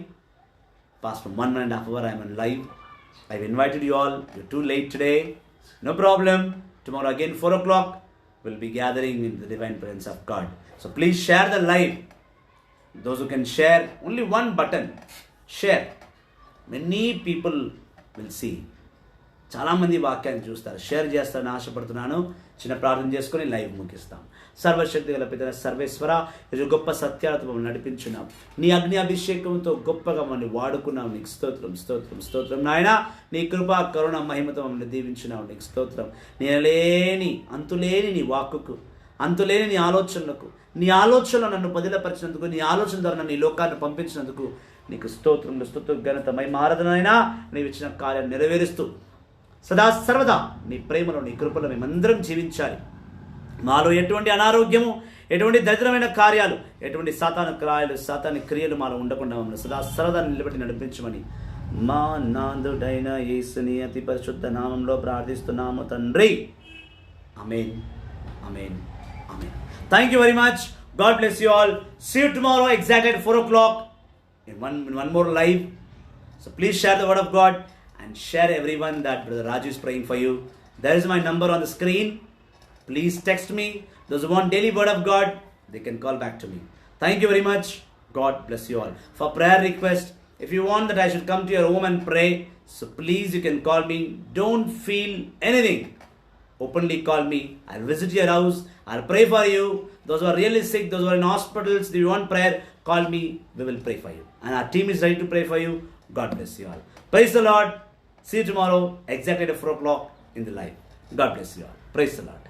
Past from 1.5 hours I am on live. I've invited you all. You're too late today. No problem. Tomorrow again 4 o'clock we'll be gathering in the divine presence of God. So please share the live. Those who can share, only one button. Share. Many people will see. చాలామంది వాక్యాన్ని చూస్తారు, షేర్ చేస్తారని ఆశపడుతున్నాను. చిన్న ప్రార్థన చేసుకొని లైవ్ ముగిస్తాం. సర్వశక్తి గల పిత సర్వేశ్వర, ఈరోజు గొప్ప సత్యాలతో మమ్మల్ని నడిపించున్నాం. నీ అగ్ని అభిషేకంతో గొప్పగా మమ్మల్ని వాడుకున్నావు. నీకు స్తోత్రం నాయన. నీ కృపా కరుణ మహిమతో మమ్మల్ని దీవించున్నావు. నీకు స్తోత్రం. అంతులేని నీ వాక్కుకు, అంతులేని నీ ఆలోచనలకు, నీ ఆలోచనలో నన్ను పదిలపరిచినందుకు, నీ ఆలోచన ద్వారా నన్ను ఈ లోకాన్ని పంపించినందుకు నీకు స్తోత్రం ఘనత మహిమ ఆరాధన అయినా నీవు ఇచ్చిన కార్యాన్ని నెరవేరుస్తూ సదా సర్వదా నీ ప్రేమలో, నీ కృపలో మేమందరం జీవించాలి. మాలో ఎటువంటి అనారోగ్యము, ఎటువంటి దరిద్రమైన కార్యాలు, ఎటువంటి సాతాను క్రియలు మాలో ఉండకుండా మమ్మల్ని సదా సర్వదా నిలబెట్టి నడిపించమని మా నాథుడైన యేసుని అతి పరిశుద్ధ నామంలో ప్రార్థిస్తున్నాము తండ్రి. Amen. Amen. Amen. Thank you very much. God bless you all. See you tomorrow exactly at 4 o'clock in one more live. So please share the word of God and share everyone that Brother Raju is praying for you. There is my number on the screen. Please text me. Those who want daily word of God, they can call back to me. Thank you very much. God bless you all. For prayer request, if you want that I should come to your home and pray, so please you can call me. Don't feel anything. Openly call me. I'll visit your house. I'll pray for you. Those who are really sick, those who are in hospitals, if you want prayer, call me. We will pray for you. And our team is ready to pray for you. God bless you all. Praise the Lord. See you tomorrow exactly at 4 o'clock in the live. God bless you all. Praise the Lord.